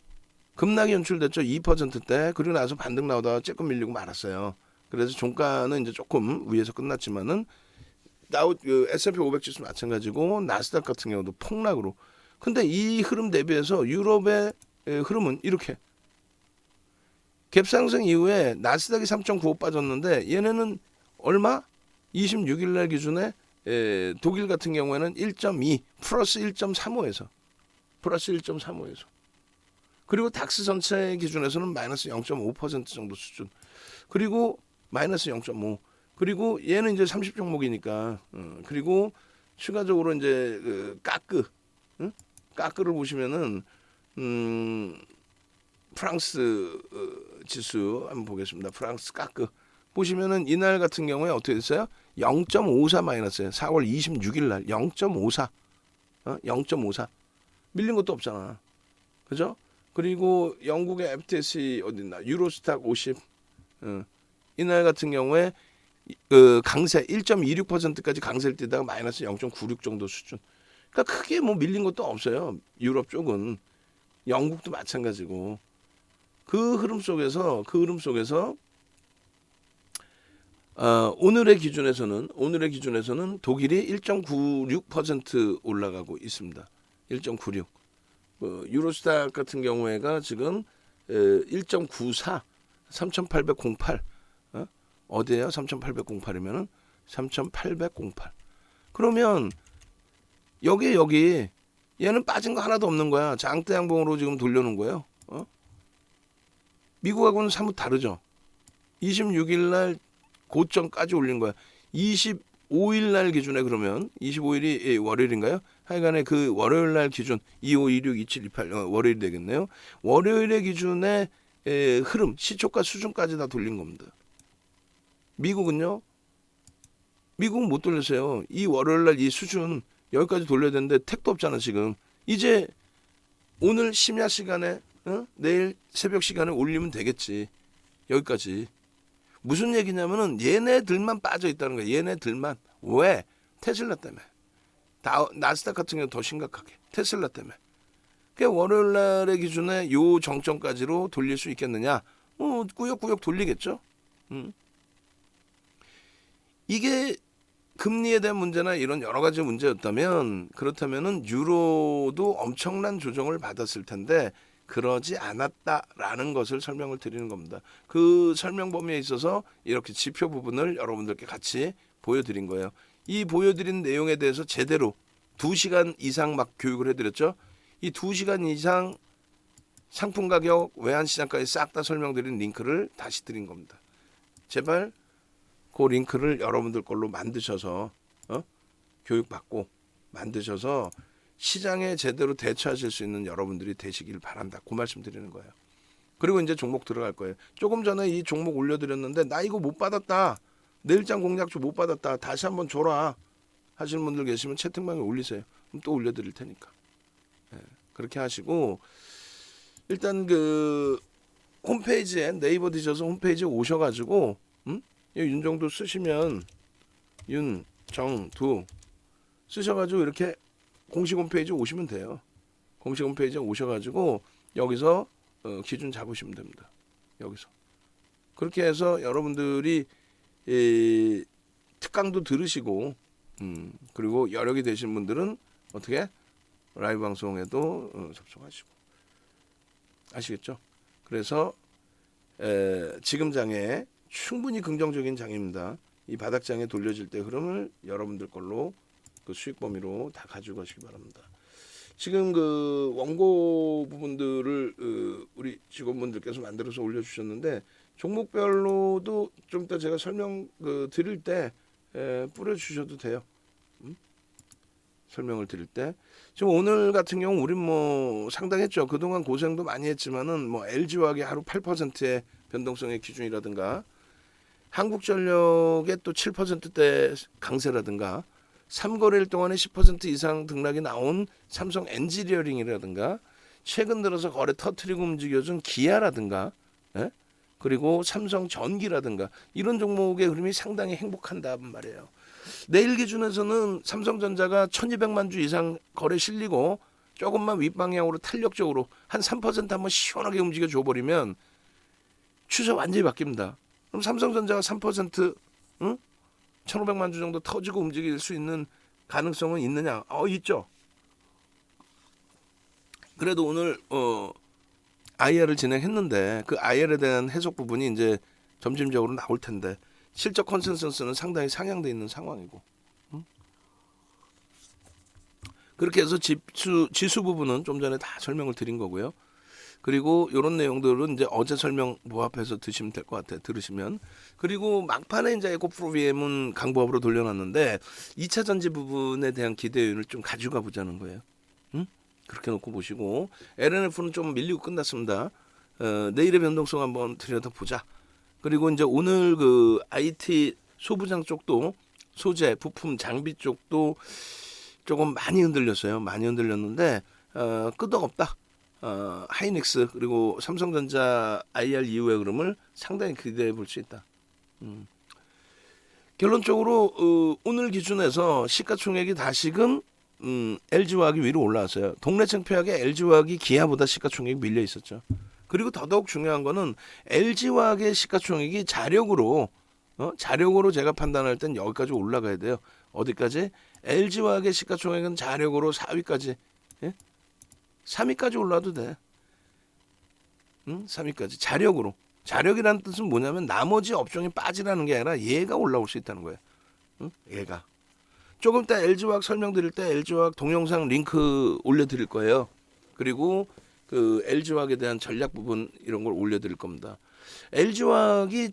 Speaker 1: 급락이 연출됐죠. 2%대 그리고 나서 반등 나오다가 조금 밀리고 말았어요. 그래서 종가는 이제 조금 위에서 끝났지만은 S&P 500 지수 마찬가지고 나스닥 같은 경우도 폭락으로. 근데 이 흐름 대비해서 유럽의 흐름은 이렇게 갭 상승 이후에 나스닥이 3.95 빠졌는데 얘네는 얼마? 26일 날 기준에 독일 같은 경우에는 1.2 플러스 1.35에서 그리고 닥스 전체 기준에서는 마이너스 0.5% 정도 수준 그리고 마이너스 0.5 그리고 얘는 이제 30종목이니까 그리고 추가적으로 이제 까끄를 보시면은 프랑스 지수 한번 보겠습니다. 프랑스 까끄 보시면은 이날 같은 경우에 어떻게 됐어요? 0.54 마이너스예요. 4월 26일 날 0.54 0.54 밀린 것도 없잖아. 그죠? 그리고 영국의 FTSE 어딨나? 유로스탁 50 이날 같은 경우에 강세 1.26%까지 강세를 띄다가 마이너스 0.96 정도 수준. 그러니까 크게 뭐 밀린 것도 없어요. 유럽 쪽은 영국도 마찬가지고 그 흐름 속에서 오늘의 기준에서는 독일이 1.96% 올라가고 있습니다. 1.96. 유로스탁 같은 경우에가 지금 1.94 3,808 어디에요? 3,808이면은 3,808. 그러면 여기 얘는 빠진 거 하나도 없는 거야. 장대 양봉으로 지금 돌려놓은 거예요. 미국하고는 사뭇 다르죠. 26일 날 고점까지 올린 거야. 25일 날 기준에 그러면 25일이 월요일인가요? 하여간에 그 월요일 날 기준 25, 26, 27, 28 월요일 되겠네요. 월요일의 기준에 흐름, 시초가 수준까지 다 돌린 겁니다. 미국은요? 미국은 못 돌렸어요. 이 월요일 날 이 수준 여기까지 돌려야 되는데 택도 없잖아 지금. 이제 오늘 심야 시간에 내일 새벽 시간에 올리면 되겠지. 여기까지. 무슨 얘기냐면은 얘네들만 빠져 있다는 거야. 얘네들만. 왜? 테슬라 때문에. 나스닥 같은 경우 더 심각하게. 테슬라 때문에. 그러니까 월요일 날의 기준에 요 정점까지로 돌릴 수 있겠느냐? 꾸역꾸역 돌리겠죠. 이게 금리에 대한 문제나 이런 여러 가지 문제였다면 그렇다면은 유로도 엄청난 조정을 받았을 텐데 그러지 않았다라는 것을 설명을 드리는 겁니다. 그 설명 범위에 있어서 이렇게 지표 부분을 여러분들께 같이 보여드린 거예요. 이 보여드린 내용에 대해서 제대로 2시간 이상 막 교육을 해드렸죠. 이 2시간 이상 상품 가격 외환시장까지 싹 다 설명드린 링크를 다시 드린 겁니다. 제발 그 링크를 여러분들 걸로 만드셔서 교육받고 만드셔서 시장에 제대로 대처하실 수 있는 여러분들이 되시길 바란다. 그 말씀 드리는 거예요. 그리고 이제 종목 들어갈 거예요. 조금 전에 이 종목 올려드렸는데 나 이거 못 받았다. 내일장 공략주 못 받았다. 다시 한번 줘라 하시는 분들 계시면 채팅방에 올리세요. 그럼 또 올려드릴 테니까. 그렇게 하시고 일단 그 홈페이지에 네이버 뒤져서 홈페이지에 오셔가지고 윤정두 쓰시면 윤정두 쓰셔가지고 이렇게 공식 홈페이지에 오시면 돼요. 공식 홈페이지에 오셔가지고 여기서 기준 잡으시면 됩니다. 여기서 그렇게 해서 여러분들이 특강도 들으시고 그리고 여력이 되신 분들은 어떻게 라이브 방송에도 접속하시고 아시겠죠? 그래서 지금 장에 충분히 긍정적인 장입니다. 이 바닥장에 돌려질 때 흐름을 여러분들 걸로 그 수익 범위로 다 가지고 가시기 바랍니다. 지금 그 원고 부분들을 우리 직원분들께서 만들어서 올려주셨는데 종목별로도 좀 이따 제가 설명 드릴 때 뿌려주셔도 돼요. 설명을 드릴 때 지금 오늘 같은 경우 우린 뭐 상당했죠. 그동안 고생도 많이 했지만은 뭐 LG화학이 하루 8%의 변동성의 기준이라든가 한국전력의 또 7%대 강세라든가 3거래일 동안에 10% 이상 등락이 나온 삼성 엔지니어링이라든가 최근 들어서 거래 터트리고 움직여준 기아라든가 그리고 삼성 전기라든가 이런 종목의 흐름이 상당히 행복한단 말이에요. 내일 기준에서는 삼성전자가 1200만 주 이상 거래 실리고 조금만 윗방향으로 탄력적으로 한 3% 한번 시원하게 움직여 줘버리면 추세 완전히 바뀝니다. 그럼 삼성전자가 3% 1500만 주 정도 터지고 움직일 수 있는 가능성은 있느냐? 있죠. 그래도 오늘 IR을 진행했는데 그 IR에 대한 해석 부분이 이제 점진적으로 나올 텐데 실적 컨센서스는 상당히 상향돼 있는 상황이고 그렇게 해서 지수 부분은 좀 전에 다 설명을 드린 거고요. 그리고 이런 내용들은 이제 어제 설명 부합해서 드시면 될 것 같아요. 들으시면. 그리고 막판에 이제 에코프로비엠은 강보합으로 돌려놨는데 2차 전지 부분에 대한 기대율을 좀 가져가 보자는 거예요. 그렇게 놓고 보시고 LNF는 좀 밀리고 끝났습니다. 내일의 변동성 한번 들여다보자. 그리고 이제 오늘 그 IT 소부장 쪽도 소재, 부품, 장비 쪽도 조금 많이 흔들렸어요. 많이 흔들렸는데 끄덕없다. 하이닉스 그리고 삼성전자 IR 이후의 흐름을 상당히 기대해 볼 수 있다. 결론적으로 오늘 기준에서 시가총액이 다시금 LG화학이 위로 올라왔어요. 동네 창피하게 LG화학이 기아보다 시가총액이 밀려 있었죠. 그리고 더더욱 중요한 거는 LG화학의 시가총액이 자력으로 제가 판단할 땐 여기까지 올라가야 돼요. 어디까지? LG화학의 시가총액은 자력으로 4위까지 3위까지 올라도 돼. 3위까지 자력으로. 자력이라는 뜻은 뭐냐면 나머지 업종이 빠지라는 게 아니라 얘가 올라올 수 있다는 거예요. 얘가. 조금 이따 LG화학 설명드릴 때 LG화학 동영상 링크 올려드릴 거예요. 그리고 그 LG화학에 대한 전략 부분 이런 걸 올려드릴 겁니다. LG화학이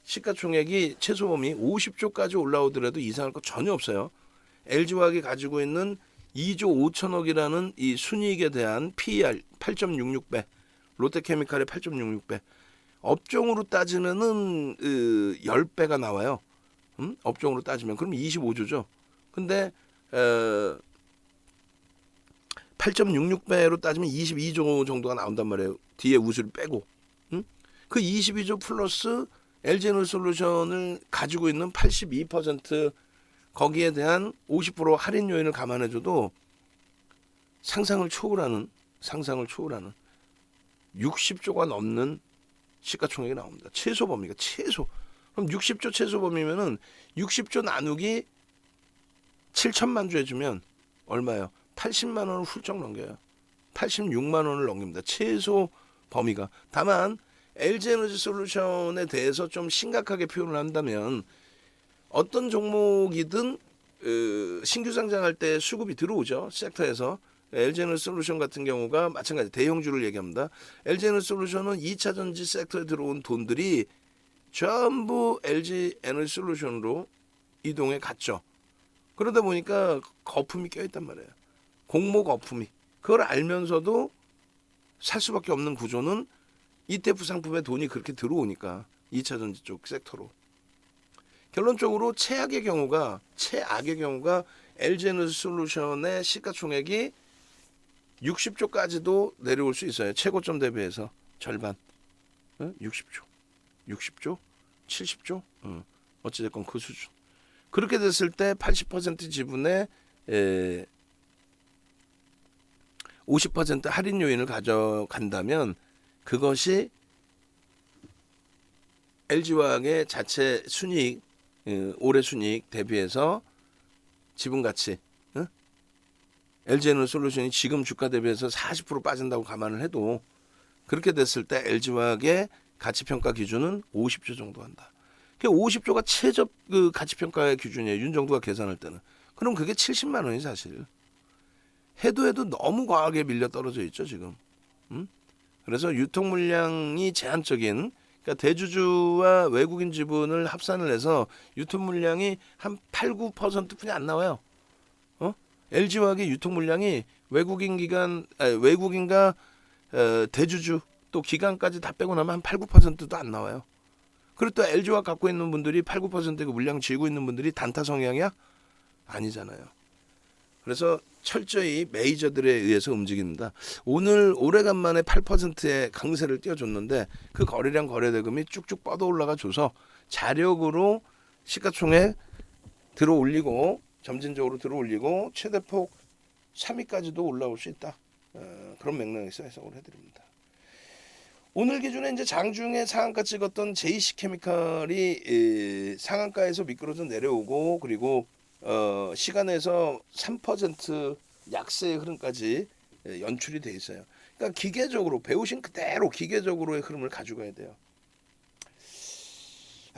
Speaker 1: 시가총액이 최소범위 50조까지 올라오더라도 이상할 거 전혀 없어요. LG화학이 가지고 있는 2조 5천억이라는 이 순이익에 대한 PER 8.66배, 롯데케미칼의 8.66배. 업종으로 따지면은 10배가 나와요. 업종으로 따지면 그럼 25조죠. 근데 8.66배로 따지면 22조 정도가 나온단 말이에요. 뒤에 우수를 빼고. 그 22조 플러스 LG에너지솔루션을 가지고 있는 82% 거기에 대한 50% 할인 요인을 감안해줘도 상상을 초월하는 60조가 넘는 시가총액이 나옵니다. 최소 범위가 최소. 그럼 60조 최소 범위면은 60조 나누기 7천만 주 해주면 얼마예요? 80만 원을 훌쩍 넘겨요. 86만 원을 넘깁니다. 최소 범위가. 다만 LG에너지솔루션에 대해서 좀 심각하게 표현을 한다면 어떤 종목이든 신규 상장할 때 수급이 들어오죠. 섹터에서. LG에너지솔루션 같은 경우가 마찬가지 대형주를 얘기합니다. LG에너지솔루션은 2차 전지 섹터에 들어온 돈들이 전부 LG에너지솔루션으로 이동해 갔죠. 그러다 보니까 거품이 껴있단 말이에요. 공모 거품이. 그걸 알면서도 살 수밖에 없는 구조는 ETF 상품에 돈이 그렇게 들어오니까 2차전지 쪽 섹터로. 결론적으로 최악의 경우가 LG에너지솔루션의 시가총액이 60조까지도 내려올 수 있어요. 최고점 대비해서 절반. 60조? 70조? 어찌됐건 그 수준. 그렇게 됐을 때 80% 지분에 50% 할인 요인을 가져간다면 그것이 LG화학의 자체 순이익, 올해 순이익 대비해서 지분 가치, LG에너지솔루션이 지금 주가 대비해서 40% 빠진다고 감안을 해도 그렇게 됐을 때 LG화학의 가치평가 기준은 50조 정도 한다. 50조가 최저 그 가치평가의 기준이에요. 윤정도가 계산할 때는. 그럼 그게 70만 원이 사실. 해도 너무 과하게 밀려 떨어져 있죠 지금. 그래서 유통 물량이 제한적인, 그러니까 대주주와 외국인 지분을 합산을 해서 유통 물량이 한 8, 9%뿐이 안 나와요. LG화학의 유통 물량이 외국인과 대주주 또 기관까지 다 빼고 나면 한 8, 9%도 안 나와요. 그리고 또 LG화학 갖고 있는 분들이 8, 9%의 물량 쥐고 있는 분들이 단타 성향이야? 아니잖아요. 그래서 철저히 메이저들에 의해서 움직입니다. 오늘 오래간만에 8%의 강세를 띄워줬는데 그 거래량 거래대금이 쭉쭉 뻗어 올라가 줘서 자력으로 시가총액 들어올리고 점진적으로 들어올리고 최대폭 3위까지도 올라올 수 있다. 그런 맥락에서 해석을 해드립니다. 오늘 기준에 이제 장중에 상한가 찍었던 JC케미칼이 상한가에서 미끄러져 내려오고 그리고 시간에서 3% 약세의 흐름까지 연출이 돼 있어요. 그러니까 기계적으로 배우신 그대로 기계적으로의 흐름을 가져가야 돼요.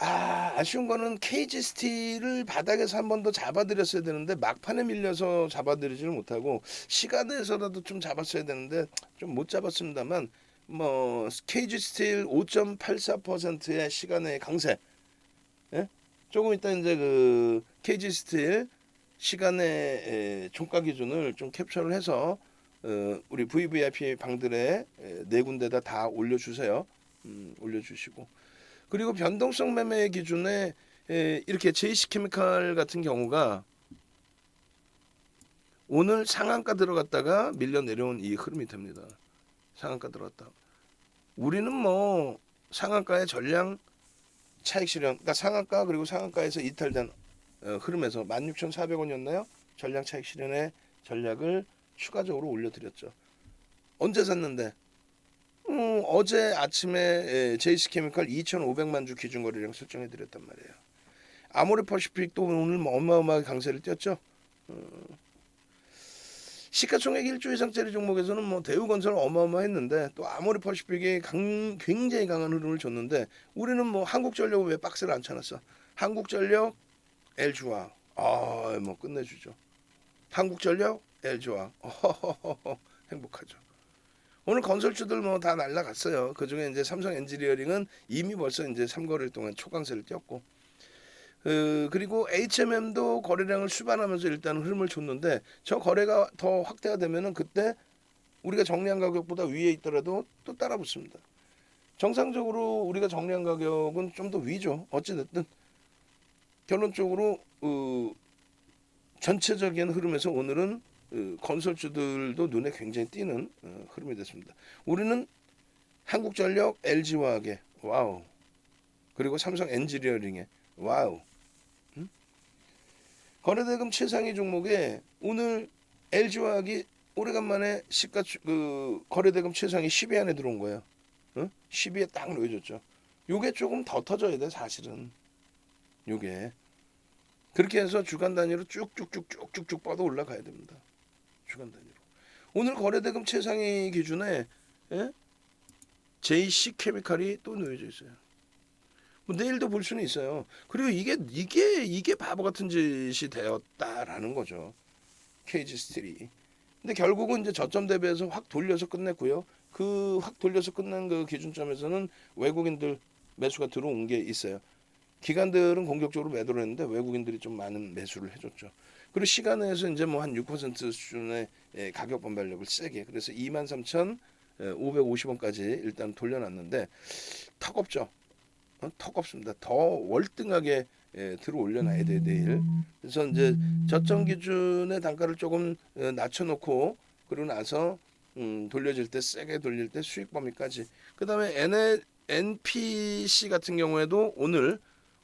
Speaker 1: 아쉬운 거는 KG 스틸을 바닥에서 한 번 더 잡아드렸어야 되는데 막판에 밀려서 잡아드리지를 못하고 시간에서라도 좀 잡았어야 되는데 좀 못 잡았습니다만 뭐 KG 스틸 5.84%의 시간의 강세. 예? 조금 이따 이제 그 KG 스틸 시간의 종가 기준을 좀 캡처를 해서 우리 VVIP 방들의 네 군데다 다 올려주세요. 올려주시고 그리고 변동성 매매 기준에 이렇게 JC케미칼 같은 경우가 오늘 상한가 들어갔다가 밀려 내려온 이 흐름이 됩니다. 상한가 들어갔다. 우리는 뭐 상한가의 전량 차익 실현, 그러니까 상한가 그리고 상한가에서 이탈된 흐름에서 16,400원이었나요? 전량 차익 실현의 전략을 추가적으로 올려드렸죠. 언제 샀는데? 어제 아침에 JC케미칼 2,500만 주 기준 거래량 설정해드렸단 말이에요. 아모레퍼시픽도 오늘 뭐 어마어마하게 강세를 띄었죠. 시가총액 1조 이상짜리 종목에서는 뭐 대우건설 어마어마했는데 또 아모레퍼시픽이 굉장히 강한 흐름을 줬는데 우리는 뭐 한국전력 왜 박스를 안 쳐놨어? 한국전력, LG화학 뭐 끝내주죠. 한국전력, LG화학 행복하죠. 오늘 건설주들 뭐 다 날라갔어요. 그중에 이제 삼성 엔지니어링은 이미 벌써 이제 3거래일 동안 초강세를 띄었고 그리고 HMM도 거래량을 수반하면서 일단 흐름을 줬는데 저 거래가 더 확대가 되면은 그때 우리가 정리한 가격보다 위에 있더라도 또 따라 붙습니다. 정상적으로 우리가 정리한 가격은 좀 더 위죠. 어찌됐든 결론적으로 전체적인 흐름에서 오늘은 건설주들도 눈에 굉장히 띄는 흐름이 됐습니다. 우리는 한국전력, LG화학에 와우, 그리고 삼성 엔지니어링에 와우. 거래대금 최상위 종목에 오늘 LG화학이 오래간만에 시가 거래대금 최상위 10위 안에 들어온 거예요. 10위에 딱 놓여졌죠. 요게 조금 더 터져야 돼 사실은. 요게 그렇게 해서 주간 단위로 쭉쭉쭉 뻗어 올라가야 됩니다. 주간 단위로. 오늘 거래대금 최상위 기준에 JC케미칼이 또 놓여져 있어요. 뭐 내일도 볼 수는 있어요. 그리고 이게 바보 같은 짓이 되었다라는 거죠. KG 스틸이. 근데 결국은 이제 저점 대비해서 확 돌려서 끝냈고요. 그 확 돌려서 끝난 그 기준점에서는 외국인들 매수가 들어온 게 있어요. 기관들은 공격적으로 매도를 했는데 외국인들이 좀 많은 매수를 해줬죠. 그리고 시간에서 이제 뭐 한 6% 수준의 가격 반발력을 세게, 그래서 23,000 550원까지 일단 돌려놨는데 턱 없죠. 턱 없습니다. 더 월등하게 들어 올려놔야 돼 내일. 그래서 이제 저점 기준의 단가를 조금 낮춰놓고 그러고 나서 돌려질 때 세게 돌릴 때 수익 범위까지. 그다음에 NPC 같은 경우에도 오늘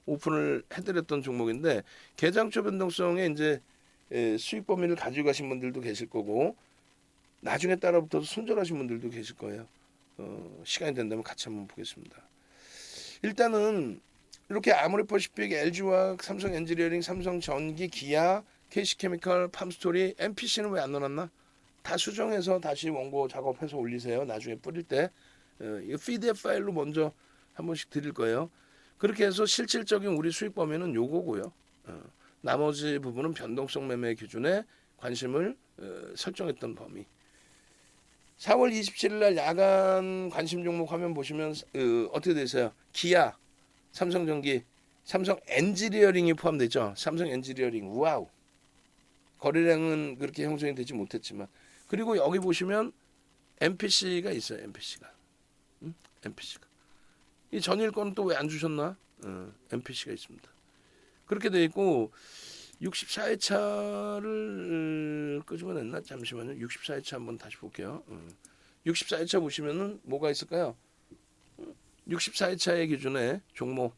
Speaker 1: 오픈을 해드렸던 종목인데 개장초 변동성에 이제 수익 범위를 가지고 가신 분들도 계실 거고 나중에 따라붙어서 손절하신 분들도 계실 거예요. 시간이 된다면 같이 한번 보겠습니다. 일단은 이렇게 아모레퍼시픽, LG화학, 삼성엔지니어링, 삼성전기, 기아, KC케미칼, 팜스토리, MPC는 왜 안 넣어놨나? 다 수정해서 다시 원고 작업해서 올리세요. 나중에 뿌릴 때 이거 PDF 파일로 먼저 한 번씩 드릴 거예요. 그렇게 해서 실질적인 우리 수익 범위는 요거고요. 나머지 부분은 변동성 매매 기준에 관심을 설정했던 범위. 4월 27일 날 야간 관심 종목 화면 보시면 어떻게 되세요? 기아, 삼성전기, 삼성 엔지니어링이 포함되죠. 삼성 엔지니어링 와우. 거래량은 그렇게 형성이 되지 못했지만 그리고 여기 보시면 MPC가 있어요. MPC가. MPC가. 이 전일 거는 또 왜 안 주셨나? MPC가 있습니다. 그렇게 돼 있고 64회차를 끄집어냈나? 잠시만요. 64회차 한번 다시 볼게요. 64회차 보시면은 뭐가 있을까요? 64회차의 기준에 종목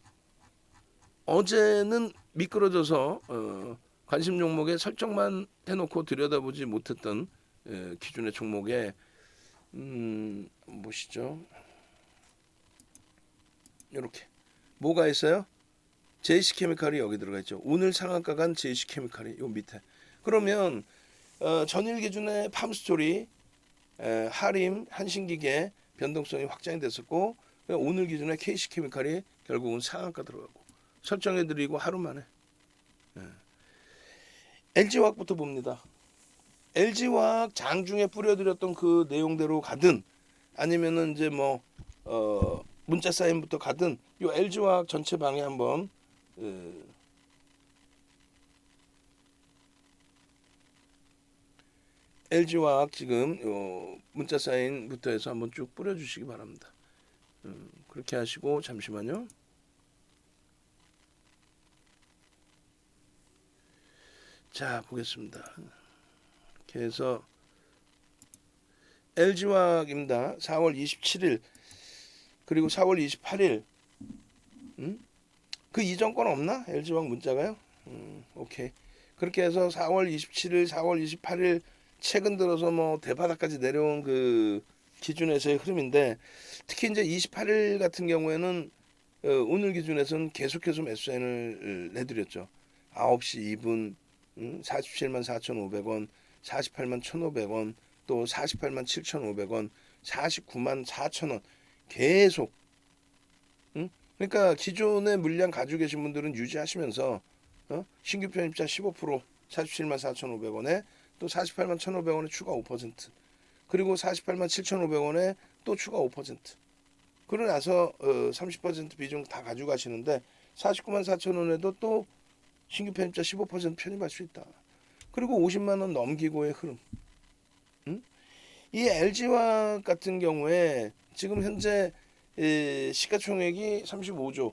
Speaker 1: 어제는 미끄러져서 관심 종목에 설정만 해놓고 들여다보지 못했던 기준의 종목에 보시죠. 이렇게 뭐가 있어요? JC케미칼이 여기 들어가 있죠. 오늘 상한가 간 JC케미칼이 요 밑에. 그러면 전일 기준의 팜스토리, 하림, 한신기계 변동성이 확장이 됐었고 오늘 기준에 KC케미칼이 결국은 상한가 들어가고 설정해드리고 하루 만에. LG화학부터 봅니다. LG화학 장중에 뿌려드렸던 그 내용대로 가든 아니면은 이제 뭐 문자 사인부터 가든 요 LG화학 전체 방에 한번 LG화학 지금 요 문자 사인부터 해서 한번 쭉 뿌려주시기 바랍니다. 그렇게 하시고 잠시만요. 자 보겠습니다. 이렇게 해서 LG화학입니다. 4월 27일 그리고 4월 28일 그 이전 건 없나? LG화학 문자가요? 오케이. 그렇게 해서 4월 27일, 4월 28일 최근 들어서 뭐 대바닥까지 내려온 그 기준에서의 흐름인데 특히 이제 28일 같은 경우에는 오늘 기준에서는 계속해서 매수사인을 내드렸죠. 9시 2분 47만 4,500원, 48만 1,500원, 또 48만 7,500원, 49만 4,000원 계속. 그러니까 기존의 물량 가지고 계신 분들은 유지하시면서 신규 편입자 15% 47만 4,500원에 또 48만 1,500원에 추가 5% 그리고 48만 7,500원에 또 추가 5% 그러고 나서 30% 비중 다 가지고 가시는데 49만 4,000원에도 또 신규 편입자 15% 편입할 수 있다. 그리고 50만 원 넘기고의 흐름. 이 LG화학 같은 경우에 지금 현재 시가총액이 35조.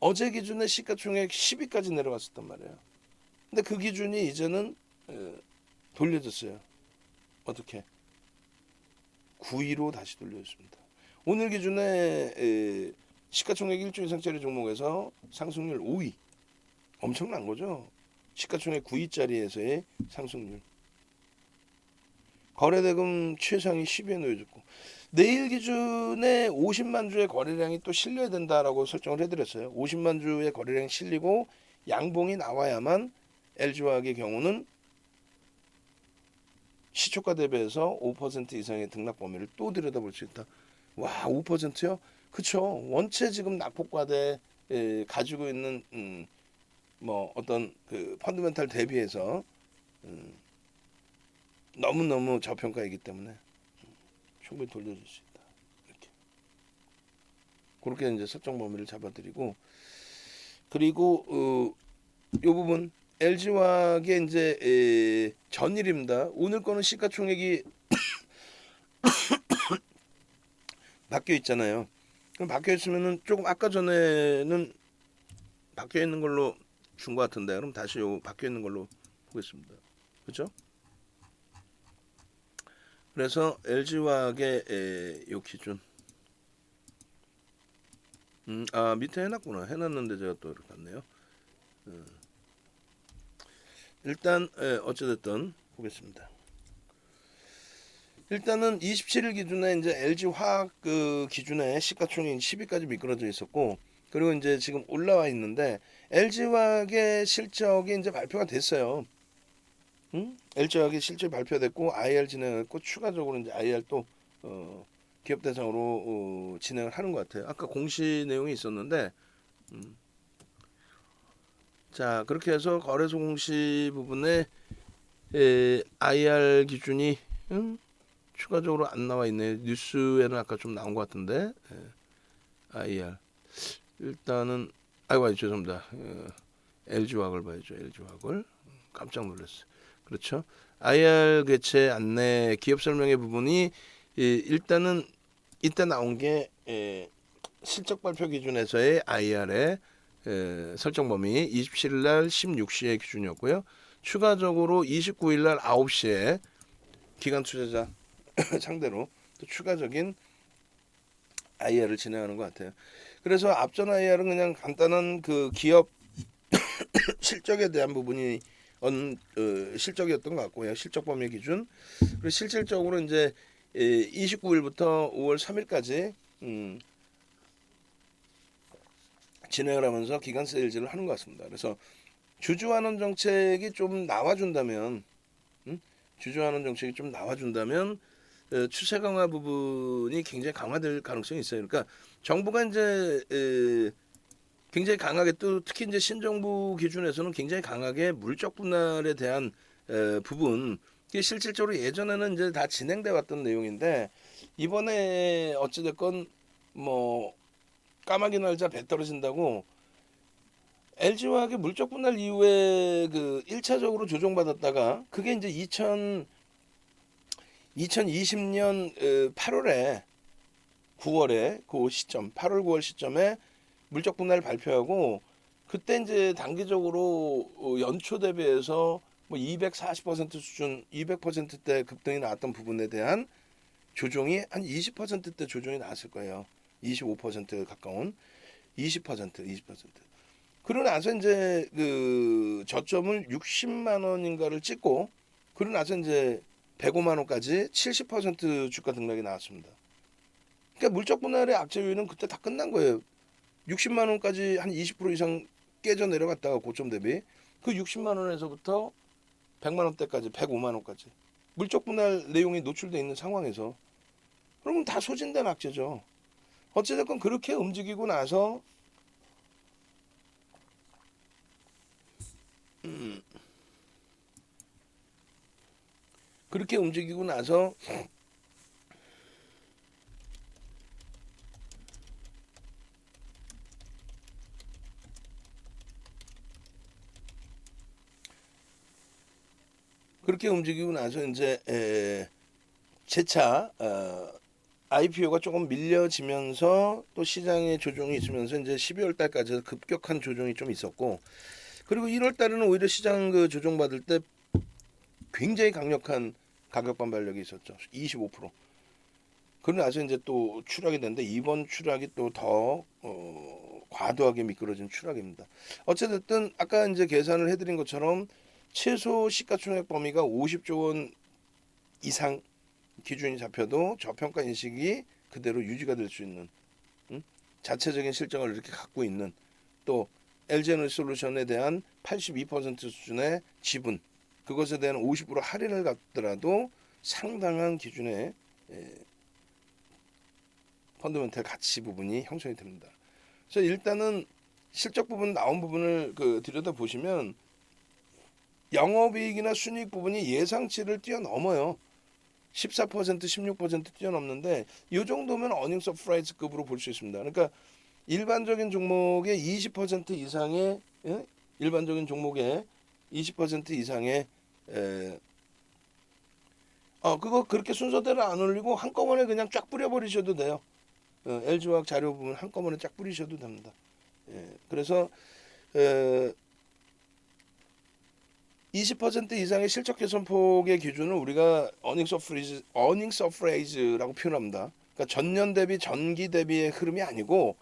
Speaker 1: 어제 기준에 시가총액 10위까지 내려갔었단 말이에요. 근데 그 기준이 이제는 돌려졌어요. 어떻게? 9위로 다시 돌려졌습니다. 오늘 기준에 시가총액 1조 이상짜리 종목에서 상승률 5위. 엄청난 거죠. 시가총액 9위짜리에서의 상승률. 거래대금 최상위 10위에 놓여졌고 내일 기준에 50만 주의 거래량이 또 실려야 된다라고 설정을 해드렸어요. 50만 주의 거래량이 실리고 양봉이 나와야만 LG화학의 경우는 시초가 대비해서 5% 이상의 등락 범위를 또 들여다볼 수 있다. 와 5%요? 그쵸. 원체 지금 낙폭과대 가지고 있는 뭐 어떤 그 펀드멘탈 대비해서 너무너무 저평가이기 때문에 충분히 돌려줄 수 있다. 이렇게 그렇게 이제 설정 범위를 잡아드리고 그리고 이 부분 LG화학의 이제 전일입니다. 오늘 거는 시가총액이 바뀌어 있잖아요. 그럼 바뀌어 있으면은 조금 아까 전에는 바뀌어 있는 걸로 준 것 같은데 그럼 다시 요 바뀌어 있는 걸로 보겠습니다. 그렇죠? 그래서 LG화학의 요 기준 밑에 해놨구나. 해놨는데 제가 또 이렇게 갔네요. 일단 어찌됐든 보겠습니다. 일단은 27일 기준에 이제 LG 화학 그 기준에 시가총액 10위까지 미끄러져 있었고 그리고 이제 지금 올라와 있는데 LG 화학의 실적이 이제 발표가 됐어요. LG 화학의 실적 발표됐고 IR 진행했고 추가적으로 이제 IR 또 기업 대상으로 진행을 하는 것 같아요. 아까 공시 내용이 있었는데 자 그렇게 해서 거래소 공시 부분에 IR 기준이 추가적으로 안 나와 있네. 뉴스에는 아까 좀 나온 것 같은데 IR 일단은 아이고 죄송합니다. LG 화학을 봐야죠. LG 화학을 깜짝 놀랐어요. 그렇죠. IR 개최 안내 기업 설명회 부분이 일단은 이때 나온 게 실적 발표 기준에서의 IR의 설정 범위 27일 날 16시의 기준이었고요. 추가적으로 29일 날 9시에 기관 투자자 상대로 또 추가적인 IR을 진행하는 것 같아요. 그래서 앞전 IR은 그냥 간단한 그 기업 실적에 대한 부분이 실적이었던 것 같고요. 실적 범위 기준. 그리고 실질적으로 이제 29일부터 5월 3일까지 진행을 하면서 기간 세일즈를 하는 것 같습니다. 그래서 주주환원 정책이 좀 나와준다면, 주주환원 정책이 좀 나와준다면 추세 강화 부분이 굉장히 강화될 가능성이 있어요. 그러니까 정부가 이제 굉장히 강하게 또 특히 이제 신정부 기준에서는 굉장히 강하게 물적 분할에 대한 부분 이게 실질적으로 예전에는 이제 다 진행돼 왔던 내용인데 이번에 어찌됐건 뭐 까마귀 날자 배 떨어진다고 LG화학의 물적 분할 이후에 그 1차적으로 조정받았다가 그게 이제 2020년 8월에 9월에 그 시점 8월 9월 시점에 물적 분할 발표하고 그때 이제 단기적으로 연초 대비해서 뭐 240% 수준, 200%대 급등이 나왔던 부분에 대한 조정이 한 20%대 조정이 나왔을 거예요. 25% 가까운 20%. 그러고 나서 이제 그 저점을 60만 원인가를 찍고 그러고 나서 이제 105만 원까지 70% 주가 등락이 나왔습니다. 그러니까 물적 분할의 악재 요인은 그때 다 끝난 거예요. 60만 원까지 한 20% 이상 깨져 내려갔다가 고점 대비 그 60만 원에서부터 100만 원대까지 105만 원까지 물적 분할 내용이 노출되어 있는 상황에서 그러면 다 소진된 악재죠. 어찌됐건 그렇게 움직이고 나서 그렇게 움직이고 나서 그렇게 움직이고 나서 이제 재차 IPO가 조금 밀려지면서 또 시장의 조정이 있으면서 이제 12월 달까지 급격한 조정이 좀 있었고 그리고 1월 달에는 오히려 시장 그 조정 받을 때 굉장히 강력한 가격 반발력이 있었죠. 25%. 그러고 나서 이제 또 추락이 됐는데 이번 추락이 또 더 과도하게 미끄러진 추락입니다. 어쨌든 아까 이제 계산을 해드린 것처럼 최소 시가총액 범위가 50조 원 이상 기준이 잡혀도 저평가 인식이 그대로 유지가 될 수 있는 자체적인 실적을 이렇게 갖고 있는 또 LG에너지솔루션에 대한 82% 수준의 지분 그것에 대한 50% 할인을 갖더라도 상당한 기준의 펀더멘탈 가치 부분이 형성이 됩니다. 그래서 일단은 실적 부분 나온 부분을 들여다 보시면 영업이익이나 순이익 부분이 예상치를 뛰어넘어요. 14%, 16% 뛰어넘는데 이 정도면 어닝 서프라이즈급으로 볼 수 있습니다. 그러니까 일반적인 종목의 20% 이상의 일반적인 종목의 20% 이상의 그거 그렇게 순서대로 안 올리고 한꺼번에 그냥 쫙 뿌려버리셔도 돼요. LG화학 자료 보면 한꺼번에 쫙 뿌리셔도 됩니다. 예, 그래서 20% 이상의 실적 개선 폭의 기준을 우리가 어닝 서프라이즈라고 표현합니다. 그러니까 전년 대비 전기 대비의 흐름이 아니고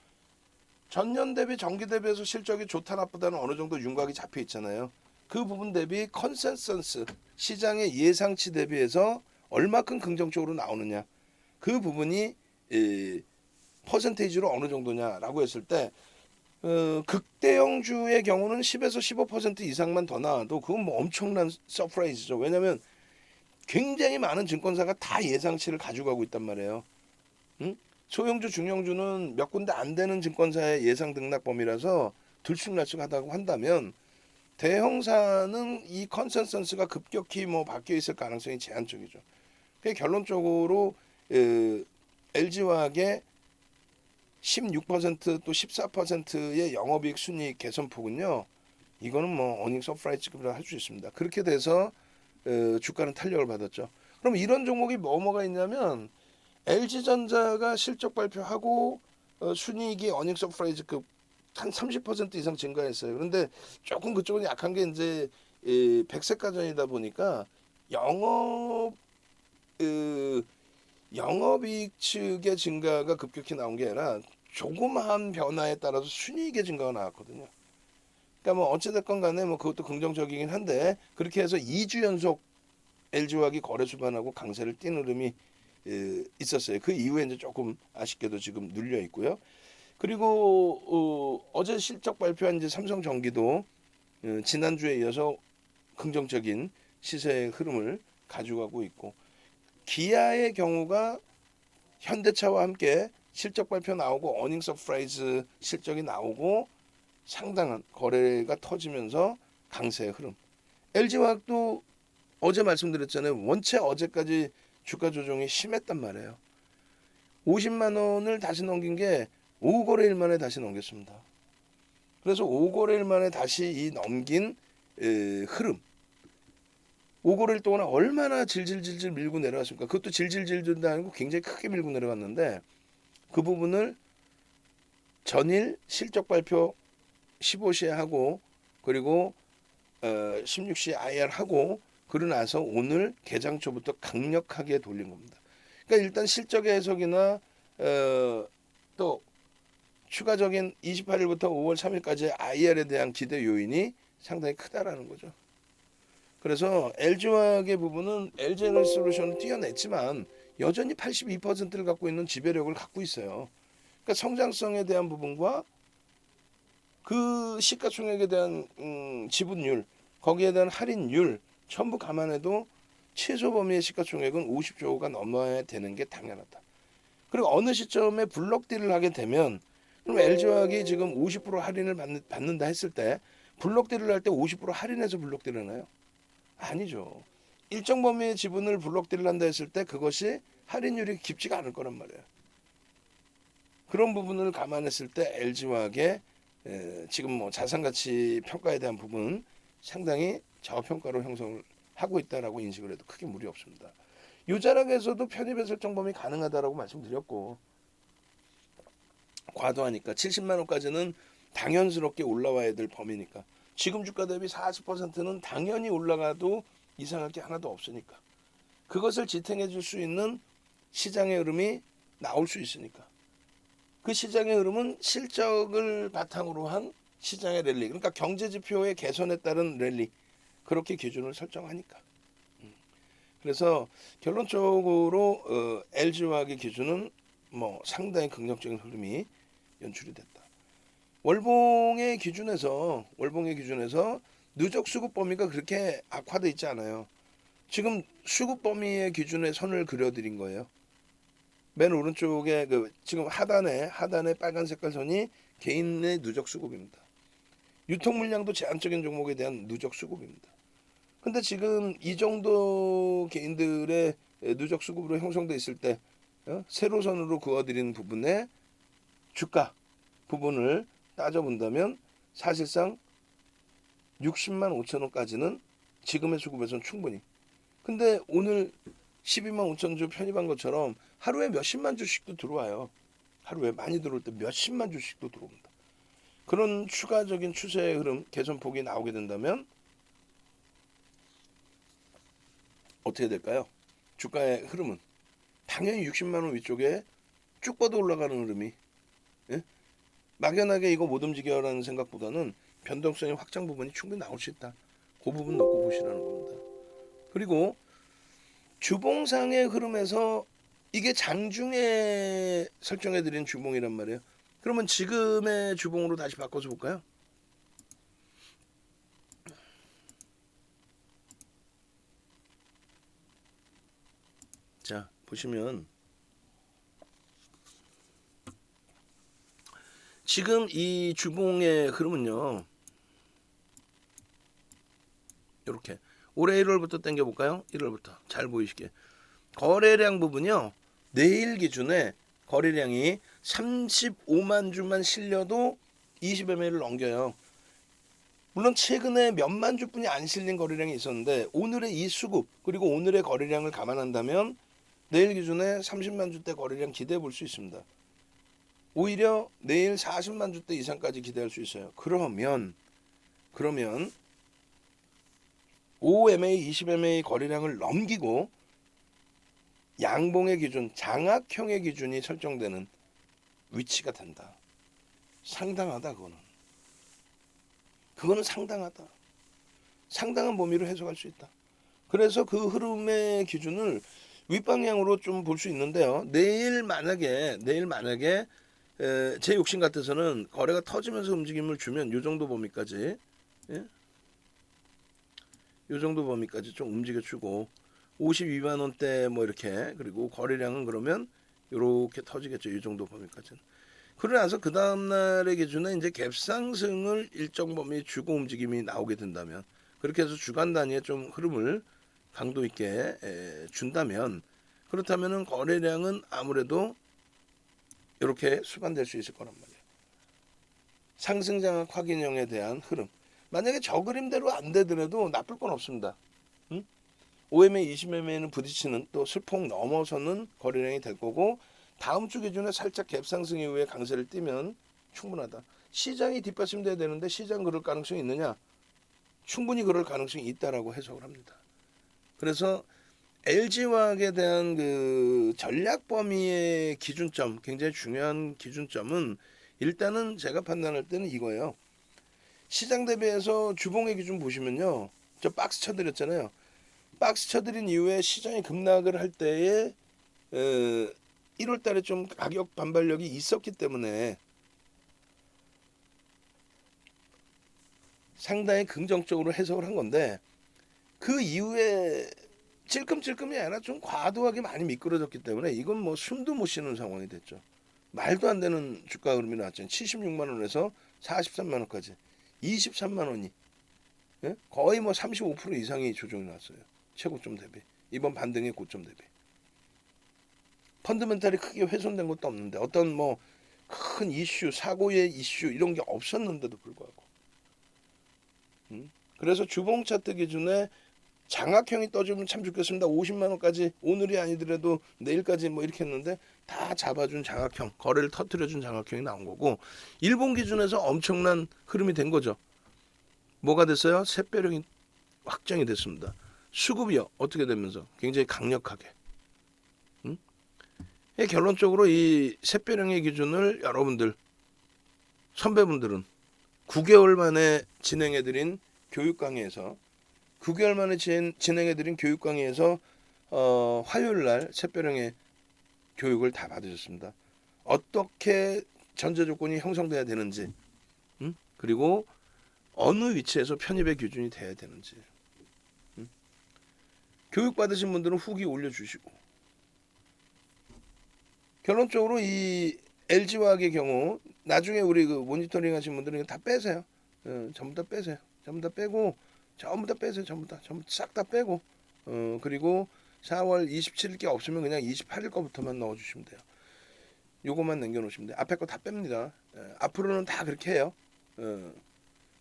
Speaker 1: 전년 대비 전기 대비해서 실적이 좋다 나쁘다는 어느 정도 윤곽이 잡혀 있잖아요. 그 부분 대비 컨센서스 시장의 예상치 대비해서 얼마큼 긍정적으로 나오느냐 그 부분이 퍼센테이지로 어느 정도냐라고 했을 때 극대형주의 경우는 10에서 15% 이상만 더 나와도 그건 뭐 엄청난 서프라이즈죠. 왜냐하면 굉장히 많은 증권사가 다 예상치를 가져가고 있단 말이에요. 응? 소형주, 중형주는 몇 군데 안 되는 증권사의 예상 등락 범위라서 들쑥날쑥하다고 한다면 대형사는 이 컨센서스가 급격히 뭐 바뀌어 있을 가능성이 제한적이죠. 그러니까 결론적으로 LG화학의 16%또 14%의 영업이익 순이익 개선폭은요. 이거는 뭐 어닝 서프라이즈급이라 할 수 있습니다. 그렇게 돼서 주가는 탄력을 받았죠. 그럼 이런 종목이 뭐가 있냐면 LG전자가 실적 발표하고 순이익이 어닝 서프라이즈급 한 30% 이상 증가했어요. 그런데 조금 그쪽은 약한 게 이제 백색가전이다 보니까 영업 영업이익 측의 증가가 급격히 나온 게 아니라 조그마한 변화에 따라서 순이익의 증가가 나왔거든요. 그러니까 뭐 어찌됐건 간에 뭐 그것도 긍정적이긴 한데 그렇게 해서 2주 연속 LG화학이 거래 수반하고 강세를 띈 흐름이 있었어요. 그 이후에 이제 조금 아쉽게도 지금 눌려 있고요. 그리고 어제 실적 발표한 이제 삼성전기도 지난주에 이어서 긍정적인 시세의 흐름을 가져가고 있고 기아의 경우가 현대차와 함께 실적 발표 나오고 어닝 서프라이즈 실적이 나오고 상당한 거래가 터지면서 강세의 흐름. LG화학도 어제 말씀드렸잖아요. 원체 어제까지 주가 조정이 심했단 말이에요. 50만 원을 다시 넘긴 게 5거래일 만에 다시 넘겼습니다. 그래서 5거래일 만에 다시 이 넘긴 흐름. 5거래일 동안 얼마나 질질질질 밀고 내려갔습니까? 그것도 질질질질도 아니고 굉장히 크게 밀고 내려갔는데 그 부분을 전일 실적 발표 15시에 하고 그리고 16시에 IR 하고 그러고 나서 오늘 개장 초부터 강력하게 돌린 겁니다. 그러니까 일단 실적의 해석이나 또 추가적인 28일부터 5월 3일까지 IR에 대한 기대 요인이 상당히 크다라는 거죠. 그래서 LG화학의 부분은 LG에너지솔루션을 뛰어냈지만 여전히 82%를 갖고 있는 지배력을 갖고 있어요. 그러니까 성장성에 대한 부분과 그 시가총액에 대한 지분율, 거기에 대한 할인율 전부 감안해도 최소 범위의 시가총액은 50조가 넘어야 되는 게 당연하다. 그리고 어느 시점에 블록딜을 하게 되면 그럼 LG화학이 지금 50% 할인을 받는다 했을 때 블록딜을 할 때 50% 할인해서 블록딜을 하나요? 아니죠. 일정 범위의 지분을 블록딜을 한다 했을 때 그것이 할인율이 깊지가 않을 거란 말이에요. 그런 부분을 감안했을 때 LG화학의 지금 뭐 자산가치 평가에 대한 부분 상당히 저평가로 형성을 하고 있다라고 인식을 해도 크게 무리 없습니다. 이 자락에서도 편입의 설정 범위 가능하다라고 말씀드렸고 과도하니까 70만 원까지는 당연스럽게 올라와야 될 범위니까 지금 주가 대비 40%는 당연히 올라가도 이상할 게 하나도 없으니까 그것을 지탱해 줄 수 있는 시장의 흐름이 나올 수 있으니까 그 시장의 흐름은 실적을 바탕으로 한 시장의 랠리 그러니까 경제지표의 개선에 따른 랠리 그렇게 기준을 설정하니까 그래서 결론적으로 LG화학의 기준은 뭐 상당히 긍정적인 흐름이 연출이 됐다. 월봉의 기준에서 누적 수급 범위가 그렇게 악화돼 있지 않아요. 지금 수급 범위의 기준에 선을 그려드린 거예요. 맨 오른쪽에 지금 하단에 빨간 색깔 선이 개인의 누적 수급입니다. 유통 물량도 제한적인 종목에 대한 누적 수급입니다. 근데 지금 이 정도 개인들의 누적 수급으로 형성돼 있을 때 세로선으로 그어드린 부분의 주가 부분을 따져본다면 사실상 60만 5천 원까지는 지금의 수급에서는 충분히. 근데 오늘 12만 5천 주 편입한 것처럼 하루에 몇십만 주씩도 들어와요. 하루에 많이 들어올 때 몇십만 주씩도 들어옵니다. 그런 추가적인 추세의 흐름, 개선폭이 나오게 된다면 어떻게 될까요? 주가의 흐름은 당연히 60만 원 위쪽에 쭉 뻗어 올라가는 흐름이, 예? 막연하게 이거 못 움직여라는 생각보다는 변동성이 확장 부분이 충분히 나올 수 있다. 그 부분 놓고 보시라는 겁니다. 그리고 주봉상의 흐름에서 이게 장중에 설정해드린 주봉이란 말이에요. 그러면 지금의 주봉으로 다시 바꿔서 볼까요? 자, 보시면 지금 이 주봉의 흐름은요. 이렇게 올해 1월부터 당겨볼까요? 1월부터 잘 보이시게 거래량 부분이요. 내일 기준에 거래량이 35만 주만 실려도 20ml를 넘겨요. 물론 최근에 몇만 주뿐이 안 실린 거래량이 있었는데 오늘의 이 수급 그리고 오늘의 거래량을 감안한다면 내일 기준에 30만 주대 거래량 기대해 볼 수 있습니다. 오히려 내일 40만 주대 이상까지 기대할 수 있어요. 그러면 5MA, 20MA 거래량을 넘기고 양봉의 기준, 장악형의 기준이 설정되는 위치가 된다. 상당하다 그거는 상당하다. 상당한 범위로 해석할 수 있다. 그래서 그 흐름의 기준을 윗방향으로 좀 볼 수 있는데요. 내일 만약에 제 욕심 같아서는 거래가 터지면서 움직임을 주면 요 정도 범위까지, 예? 요 정도 범위까지 좀 움직여주고 52만 원대 뭐 이렇게, 그리고 거래량은 그러면 요렇게 터지겠죠. 이 정도 범위까지는. 그러고 나서 그 다음날의 기준에 이제 갭상승을 일정 범위 주고 움직임이 나오게 된다면, 그렇게 해서 주간 단위의 좀 흐름을 강도 있게 준다면, 그렇다면은 거래량은 아무래도 이렇게 수반될 수 있을 거란 말이에요. 상승 장악 확인형에 대한 흐름. 만약에 저 그림대로 안 되더라도 나쁠 건 없습니다. 응? 5MA, 20MA는 부딪히는 또 슬폭 넘어서는 거래량이 될 거고, 다음 주 기준에 살짝 갭상승 이후에 강세를 띠면 충분하다. 시장이 뒷받침돼야 되는데 시장 그럴 가능성이 있느냐? 충분히 그럴 가능성이 있다라고 해석을 합니다. 그래서 LG화학에 대한 그 전략 범위의 기준점, 굉장히 중요한 기준점은 일단은 제가 판단할 때는 이거예요. 시장 대비해서 주봉의 기준 보시면요. 저 박스 쳐드렸잖아요. 박스 쳐드린 이후에 시장이 급락을 할 때에 1월 달에 좀 가격 반발력이 있었기 때문에 상당히 긍정적으로 해석을 한 건데, 그 이후에 찔끔찔끔이 아니라 좀 과도하게 많이 미끄러졌기 때문에 이건 뭐 숨도 못 쉬는 상황이 됐죠. 말도 안 되는 주가 흐름이 나왔죠. 76만 원에서 43만 원까지 23만 원이, 예? 거의 뭐 35% 이상이 조정이 났어요. 최고점 대비, 이번 반등의 고점 대비. 펀드멘탈이 크게 훼손된 것도 없는데, 어떤 뭐 큰 이슈, 사고의 이슈 이런 게 없었는데도 불구하고, 그래서 주봉 차트 기준에 장악형이 떠주면 참 좋겠습니다. 50만 원까지 오늘이 아니더라도 내일까지 뭐 이렇게 했는데 다 잡아준 장악형, 거래를 터뜨려준 장악형이 나온 거고, 일본 기준에서 엄청난 흐름이 된 거죠. 뭐가 됐어요? 샛별형이 확정이 됐습니다. 수급이요. 어떻게 되면서 굉장히 강력하게. 결론적으로 이 샛별형의 기준을 여러분들 선배분들은 9개월 만에 진행해드린 교육 강의에서 9개월 만에 진행해드린 교육 강의에서 화요일 날 샛별형의 교육을 다 받으셨습니다. 어떻게 전제 조건이 형성돼야 되는지, 그리고 어느 위치에서 편입의 기준이 돼야 되는지, 교육 받으신 분들은 후기 올려주시고, 결론적으로 이 LG화학의 경우 나중에 우리 그 모니터링 하신 분들은 이거 다 빼세요. 전부 다 빼세요. 전부 다 빼고, 전부 다 빼세요. 전부 싹 다 빼고, 그리고 4월 27일께 없으면 그냥 28일 거부터만 넣어주시면 돼요. 요것만 남겨놓으시면 돼요. 앞에 거 다 뺍니다. 앞으로는 다 그렇게 해요.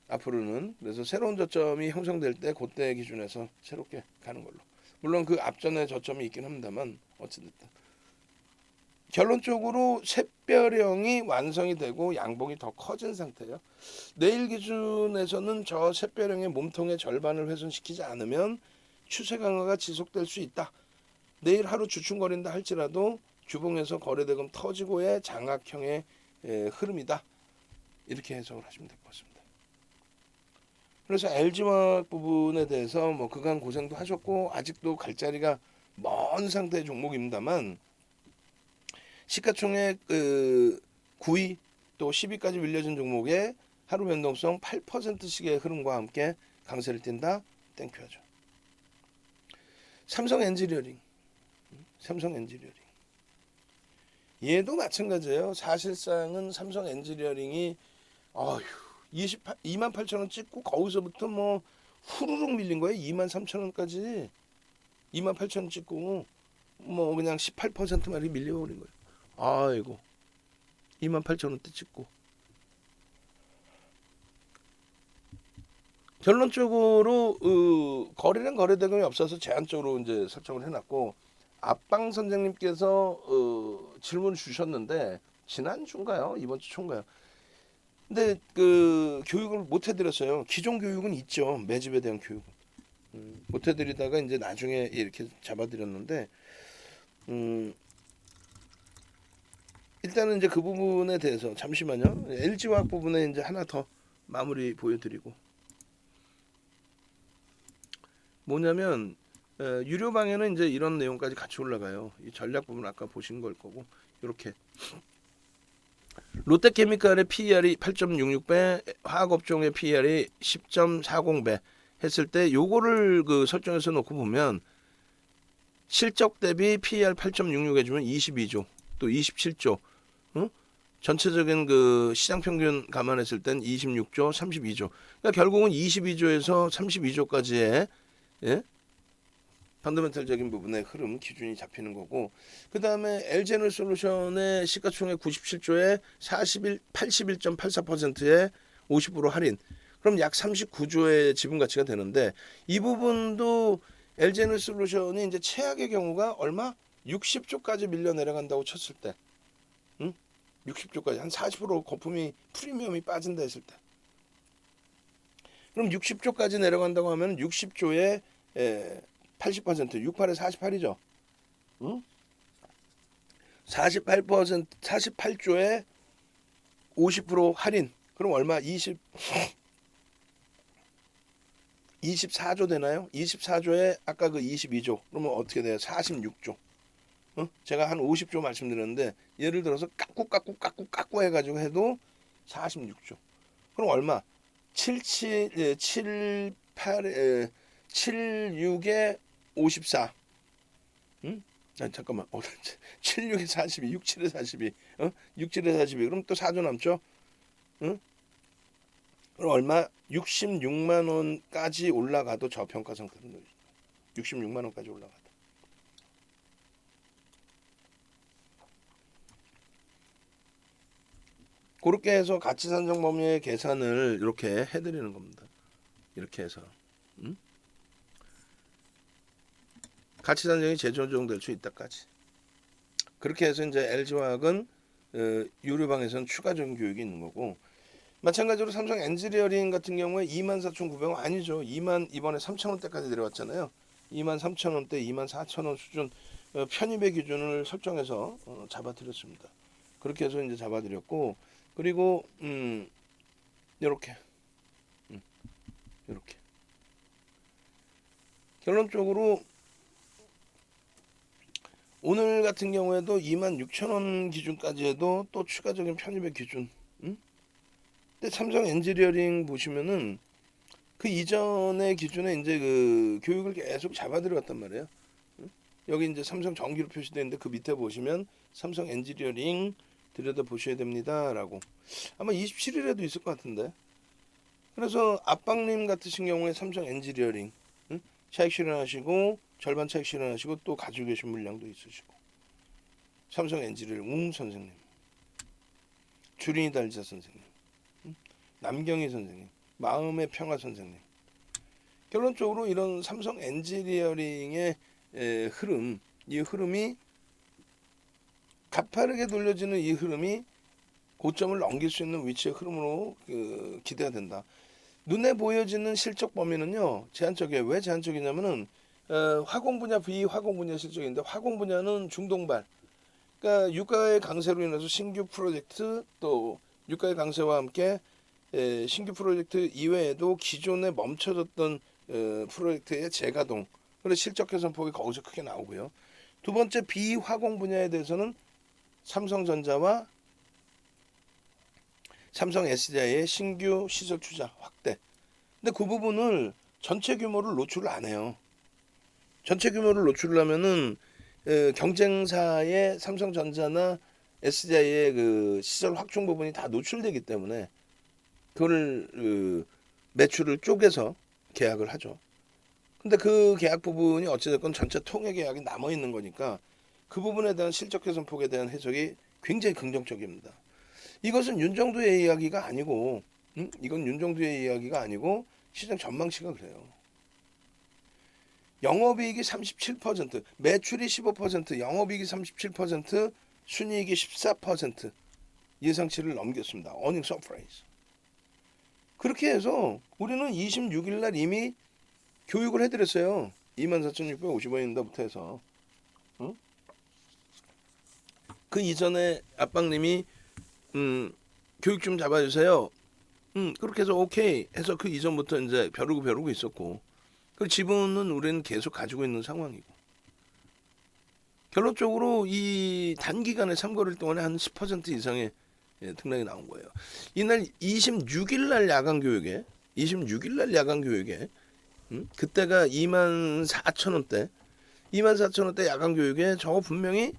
Speaker 1: 앞으로는. 그래서 새로운 저점이 형성될 때 그때 기준에서 새롭게 가는 걸로. 물론 그 앞전에 저점이 있긴 합니다만 어찌됐든 결론적으로 샛별형이 완성이 되고 양봉이 더 커진 상태예요. 내일 기준에서는 저 샛별형의 몸통의 절반을 훼손시키지 않으면 추세 강화가 지속될 수 있다. 내일 하루 주춤거린다 할지라도 주봉에서 거래대금 터지고의 장악형의 흐름이다. 이렇게 해석을 하시면 될 것 같습니다. 그래서 LG화학 부분에 대해서 뭐 그간 고생도 하셨고 아직도 갈 자리가 먼 상태의 종목입니다만 시가총액 9위 또 10위까지 밀려진 종목에 하루 변동성 8%씩의 흐름과 함께 강세를 띈다. 땡큐하죠. 삼성 엔지니어링 얘도 마찬가지예요. 사실상은 삼성 엔지니어링이 28,000원 찍고 거기서부터 뭐 후루룩 밀린 거예요. 23,000원까지 28,000원 찍고 뭐 그냥 18%만이 밀려버린 거예요. 아이고 28,000원대 찍고 결론적으로 거래량 거래대금이 없어서 제한적으로 이제 설정을 해놨고 앞방 선생님께서 질문 주셨는데 지난주인가요? 이번 주 초인가요? 근데 그 교육을 못 해드렸어요. 기존 교육은 있죠. 매집에 대한 교육은 못 해드리다가 이제 나중에 이렇게 잡아드렸는데 일단은 이제 그 부분에 대해서 잠시만요. LG화학 부분에 이제 하나 더 마무리 보여드리고 뭐냐면 유료방에는 이제 이런 내용까지 같이 올라가요. 이 전략 부분 아까 보신 걸 거고 이렇게 롯데케미칼의 PER이 8.66배, 화학업종의 PER이 10.40배 했을 때 요거를 그 설정해서 놓고 보면 실적 대비 PER 8.66 해주면 22조 또 27조 전체적인 그 시장 평균 감안했을 땐 26조 32조 그러니까 결국은 22조에서 32조까지의 펀더멘탈적인 부분의 흐름 기준이 잡히는 거고 그 다음에 LG에너지솔루션의 시가총액 97조에 81.84%의 50% 할인 그럼 약 39조의 지분 가치가 되는데 이 부분도 LG에너지솔루션이 이제 최악의 경우가 얼마? 60조까지 밀려 내려간다고 쳤을 때 60조까지 한 40% 거품이 프리미엄이 빠진다 했을 때 그럼 60조까지 내려간다고 하면 60조에 80% 68에 48이죠. 48조에 50% 할인. 그럼 얼마? 24조 되나요? 24조에 아까 그 22조. 그러면 어떻게 돼요? 46조. 제가 한 50조 말씀드렸는데 예를 들어서 깎고 해가지고 해도 46조. 그럼 얼마? 76에 54. 잠깐만. 76에 42, 67에 42. 67에 42. 그럼 또 4조 남죠? 그럼 얼마? 66만 원까지 올라가도 저평가 상태로 66만 원까지 올라가도. 그렇게 해서 가치 산정 범위의 계산을 이렇게 해드리는 겁니다. 이렇게 해서 가치 산정이 재조정될 수 있다까지. 그렇게 해서 이제 LG화학은 유료방에서는 추가적인 교육이 있는 거고 마찬가지로 삼성 엔지니어링 같은 경우에 24,900원 아니죠. 이번에 3,000원대까지 내려왔잖아요. 23,000원대, 24,000원 수준 편입의 기준을 설정해서 잡아드렸습니다. 그렇게 해서 이제 잡아드렸고 그리고 이렇게 결론적으로 오늘 같은 경우에도 26,000원 기준까지 해도 또 추가적인 편입의 기준. 근데 삼성 엔지니어링 보시면은 그 이전의 기준에 이제 그 교육을 계속 잡아들어갔단 말이에요. 여기 이제 삼성 정기로 표시되어 있는데 그 밑에 보시면 삼성 엔지니어링 들여다 보셔야 됩니다라고. 아마 27일에도 있을 것 같은데. 그래서 앞방님 같으신 경우에 삼성 엔지니어링 차익 실현하시고 절반 차익 실현하시고 또 가지고 계신 물량도 있으시고 삼성 엔지니어링 웅 선생님, 주린이 달자 선생님, 남경희 선생님, 마음의 평화 선생님. 결론적으로 이런 삼성 엔지니어링의 흐름, 이 흐름이 가파르게 돌려지는 이 흐름이 고점을 넘길 수 있는 위치의 흐름으로 기대가 된다. 눈에 보여지는 실적 범위는요 제한적이에요. 왜 제한적이냐면은 화공 분야, 비화공 분야 실적인데 화공 분야는 중동발. 그러니까 유가의 강세로 인해서 신규 프로젝트 또 유가의 강세와 함께 신규 프로젝트 이외에도 기존에 멈춰졌던 프로젝트의 재가동, 그래서 실적 개선폭이 거기서 크게 나오고요. 두 번째 비화공 분야에 대해서는 삼성전자와 삼성 SDI의 신규 시설 투자 확대. 근데 그 부분을 전체 규모를 노출을 안 해요. 전체 규모를 노출하면은 경쟁사의 삼성전자나 SDI의 그 시설 확충 부분이 다 노출되기 때문에 그걸 매출을 쪼개서 계약을 하죠. 근데 그 계약 부분이 어찌됐건 전체 통해 계약이 남아 있는 거니까 그 부분에 대한 실적 개선 폭에 대한 해석이 굉장히 긍정적입니다. 이것은 윤정두의 이야기가 아니고, 이건 윤정두의 이야기가 아니고 시장 전망치가 그래요. 영업이익이 37%, 매출이 15%, 영업이익이 37%, 순이익이 14% 예상치를 넘겼습니다. 어닝 서프라이즈. 그렇게 해서 우리는 26일 날 이미 교육을 해드렸어요. 24,650원인다부터 해서. 응? 그 이전에 압박님이 교육 좀 잡아주세요. 그렇게 해서 오케이 해서 그 이전부터 이제 벼르고 있었고, 그 지분은 우리는 계속 가지고 있는 상황이고, 결론적으로 이 단기간에 3거래일 동안에 한 10% 이상의 등락이 나온 거예요. 이날 26일 날 야간 교육에 그때가 24,000원대 24,000원대 야간 교육에 저거 분명히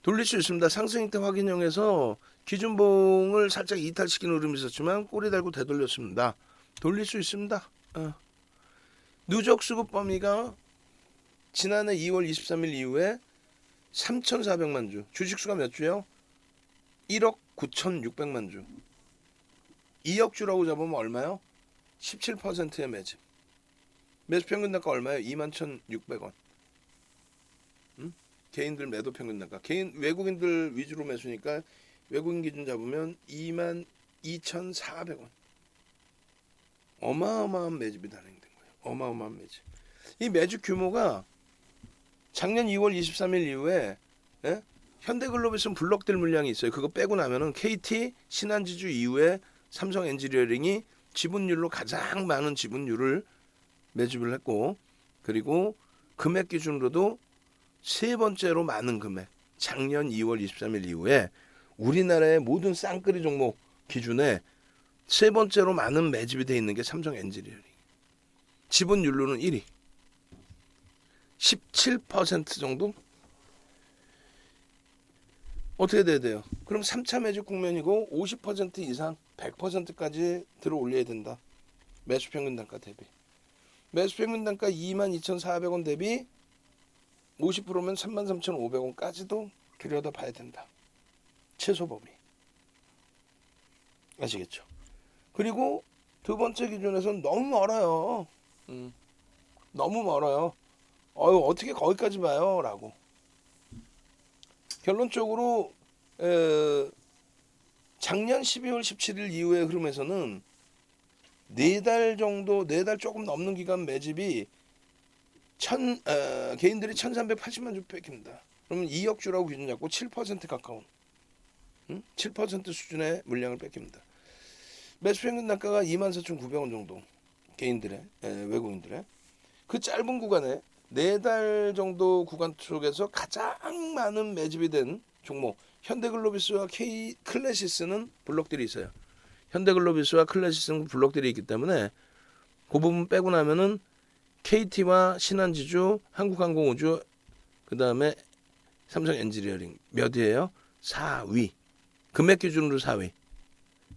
Speaker 1: 돌릴 수 있습니다. 상승 형태 확인형에서 기준봉을 살짝 이탈시키는 흐름이 있었지만 꼬리 달고 되돌렸습니다. 돌릴 수 있습니다. 누적 수급 범위가 지난해 2월 23일 이후에 3,400만 주, 주식수가 몇 주요? 1억 9,600만 주. 2억 주라고 잡으면 얼마요? 17%의 매집. 매수 평균 단가 얼마요? 21,600원. 개인들 매도 평균 단가. 외국인들 위주로 매수니까 외국인 기준 잡으면 22,400원. 어마어마한 매집이 단행된 거예요. 어마어마한 매집. 이 매집 규모가 작년 2월 23일 이후에 현대글로비스는 블록될 물량이 있어요. 그거 빼고 나면은 KT, 신한지주 이후에 삼성 엔지니어링이 지분율로 가장 많은 지분율을 매집을 했고, 그리고 금액 기준으로도 세 번째로 많은 금액, 작년 2월 23일 이후에 우리나라의 모든 쌍끌이 종목 기준에 세 번째로 많은 매집이 돼 있는 게 삼성 엔지니어링. 지분율로는 1위. 17% 정도? 어떻게 돼야 돼요? 그럼 3차 매집 국면이고 50% 이상 100%까지 들어 올려야 된다. 매수 평균 단가 대비. 매수 평균 단가 22,400원 대비 50%면 33,500원까지도 들여다봐야 된다. 최소 범위. 아시겠죠? 그리고 두 번째 기준에서는 너무 멀어요. 너무 멀어요. 어떻게 거기까지 봐요? 라고. 결론적으로 작년 12월 17일 이후의 흐름에서는 4달 정도, 4달 조금 넘는 기간 매집이 개인들이 1,380만 주 뺏깁니다. 그러면 2억 주라고 기준 잡고 7% 가까운 7% 수준의 물량을 뺏깁니다. 매수 평균 단가가 24,900원 정도, 개인들의 외국인들의 그 짧은 구간에 4달 정도 구간 속에서 가장 많은 매집이 된 종목, 현대글로비스와 클래시스는 블록들이 있어요. 현대글로비스와 클래시스는 블록들이 있기 때문에 그 부분 빼고 나면은 KT와 신한지주, 한국항공우주, 그 다음에 삼성 엔지니어링 몇 위예요? 4위. 금액 기준으로 4위.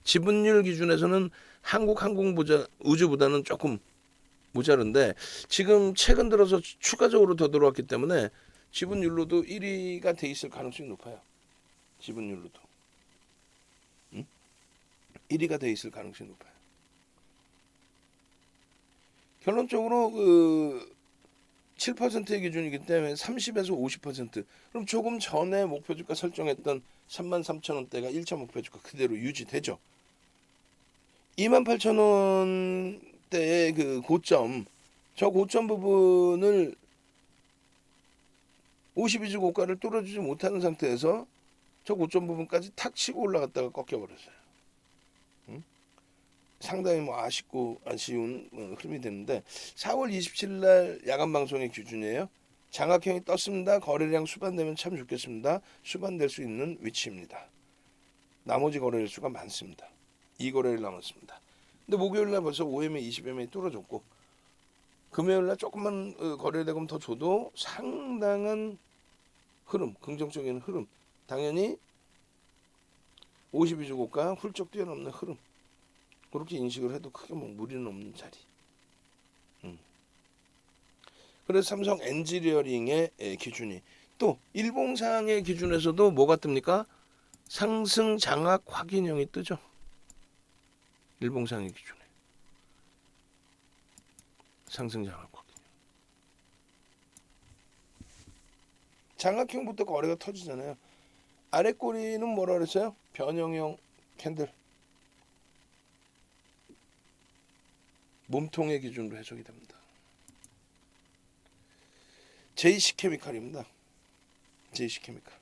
Speaker 1: 지분율 기준에서는 한국항공우주보다는 조금 모자른데 지금 최근 들어서 추가적으로 더 들어왔기 때문에 지분율로도 1위가 돼 있을 가능성이 높아요. 지분율로도 1위가 돼 있을 가능성이 높아요. 결론적으로 7%의 기준이기 때문에 30에서 50%. 그럼 조금 전에 목표 주가 설정했던 33,000원대가 1차 목표 주가 그대로 유지되죠. 28,000원대의 그 고점, 저 고점 부분을 52주 고가를 뚫어주지 못하는 상태에서 저 고점 부분까지 탁 치고 올라갔다가 꺾여버렸어요. 응? 상당히 뭐 아쉬운 흐름이 되는데 4월 27일 날 야간 방송의 기준이에요. 장악형이 떴습니다. 거래량 수반되면 참 좋겠습니다. 수반될 수 있는 위치입니다. 나머지 거래일 수가 많습니다. 2거래일 남았습니다. 근데 목요일 날 벌써 5MA, 20MA 뚫어줬고 금요일 날 조금만 거래대금 더 줘도 상당한 흐름, 긍정적인 흐름. 당연히 52주 고가 훌쩍 뛰어넘는 흐름. 그렇게 인식을 해도 크게 뭐 무리는 없는 자리. 그래서 삼성 엔지니어링의 기준이 또 일봉상의 기준에서도 뭐가 뜹니까? 상승 장악 확인형이 뜨죠. 일봉상의 기준에 상승 장악 확인. 장악형부터 거래가 터지잖아요. 아래 꼬리는 뭐라 그랬어요? 변형형 캔들. 몸통의 기준으로 해석이 됩니다. JC케미칼입니다. JC케미칼.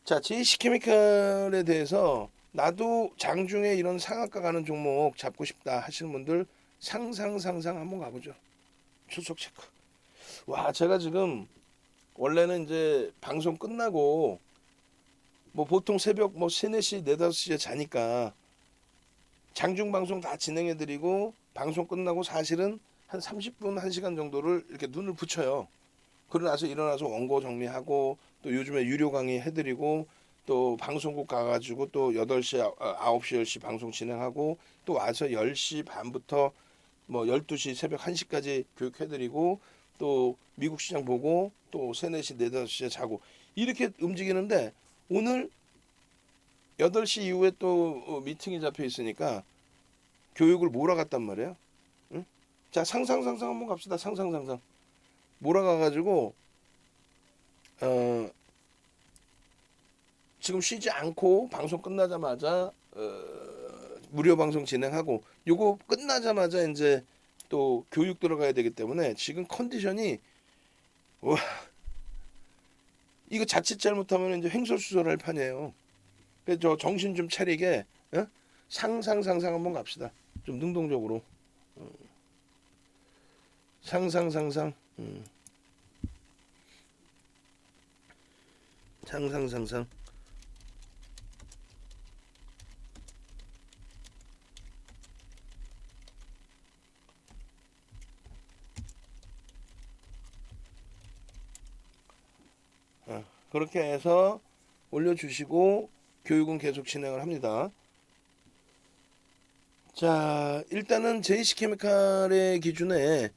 Speaker 1: 자, JC케미칼에 대해서 나도 장중에 이런 상한가 가는 종목 잡고 싶다 하시는 분들 상상 한번 가보죠. 추석 체크. 와, 제가 지금 원래는 이제 방송 끝나고 뭐 보통 새벽 뭐 3, 4시, 4, 5시에 자니까 장중 방송 다 진행해 드리고 방송 끝나고 사실은 한 30분, 1시간 정도를 이렇게 눈을 붙여요. 그러고 나서 일어나서 원고 정리하고 또 요즘에 유료 강의 해드리고 또 방송국 가가지고 또 8시, 9시, 10시 방송 진행하고 또 와서 10시 반부터 뭐 12시, 새벽 1시까지 교육해드리고 또 미국 시장 보고 또 3, 4시, 4, 5시에 자고 이렇게 움직이는데 오늘 8시 이후에 또 미팅이 잡혀 있으니까 교육을 몰아갔단 말이에요. 응? 자, 상상 한번 갑시다. 상상. 몰아가가지고 지금 쉬지 않고 방송 끝나자마자 무료 방송 진행하고 요거 끝나자마자 이제 또 교육 들어가야 되기 때문에 지금 컨디션이 와, 이거 자칫 잘못하면 이제 횡설수설할 판이에요. 그래서 저 정신 좀 차리게 상상 한번 갑시다. 좀 능동적으로 상상 상상. 그렇게 해서 올려주시고 교육은 계속 진행을 합니다. 자, 일단은 JC케미칼의 기준에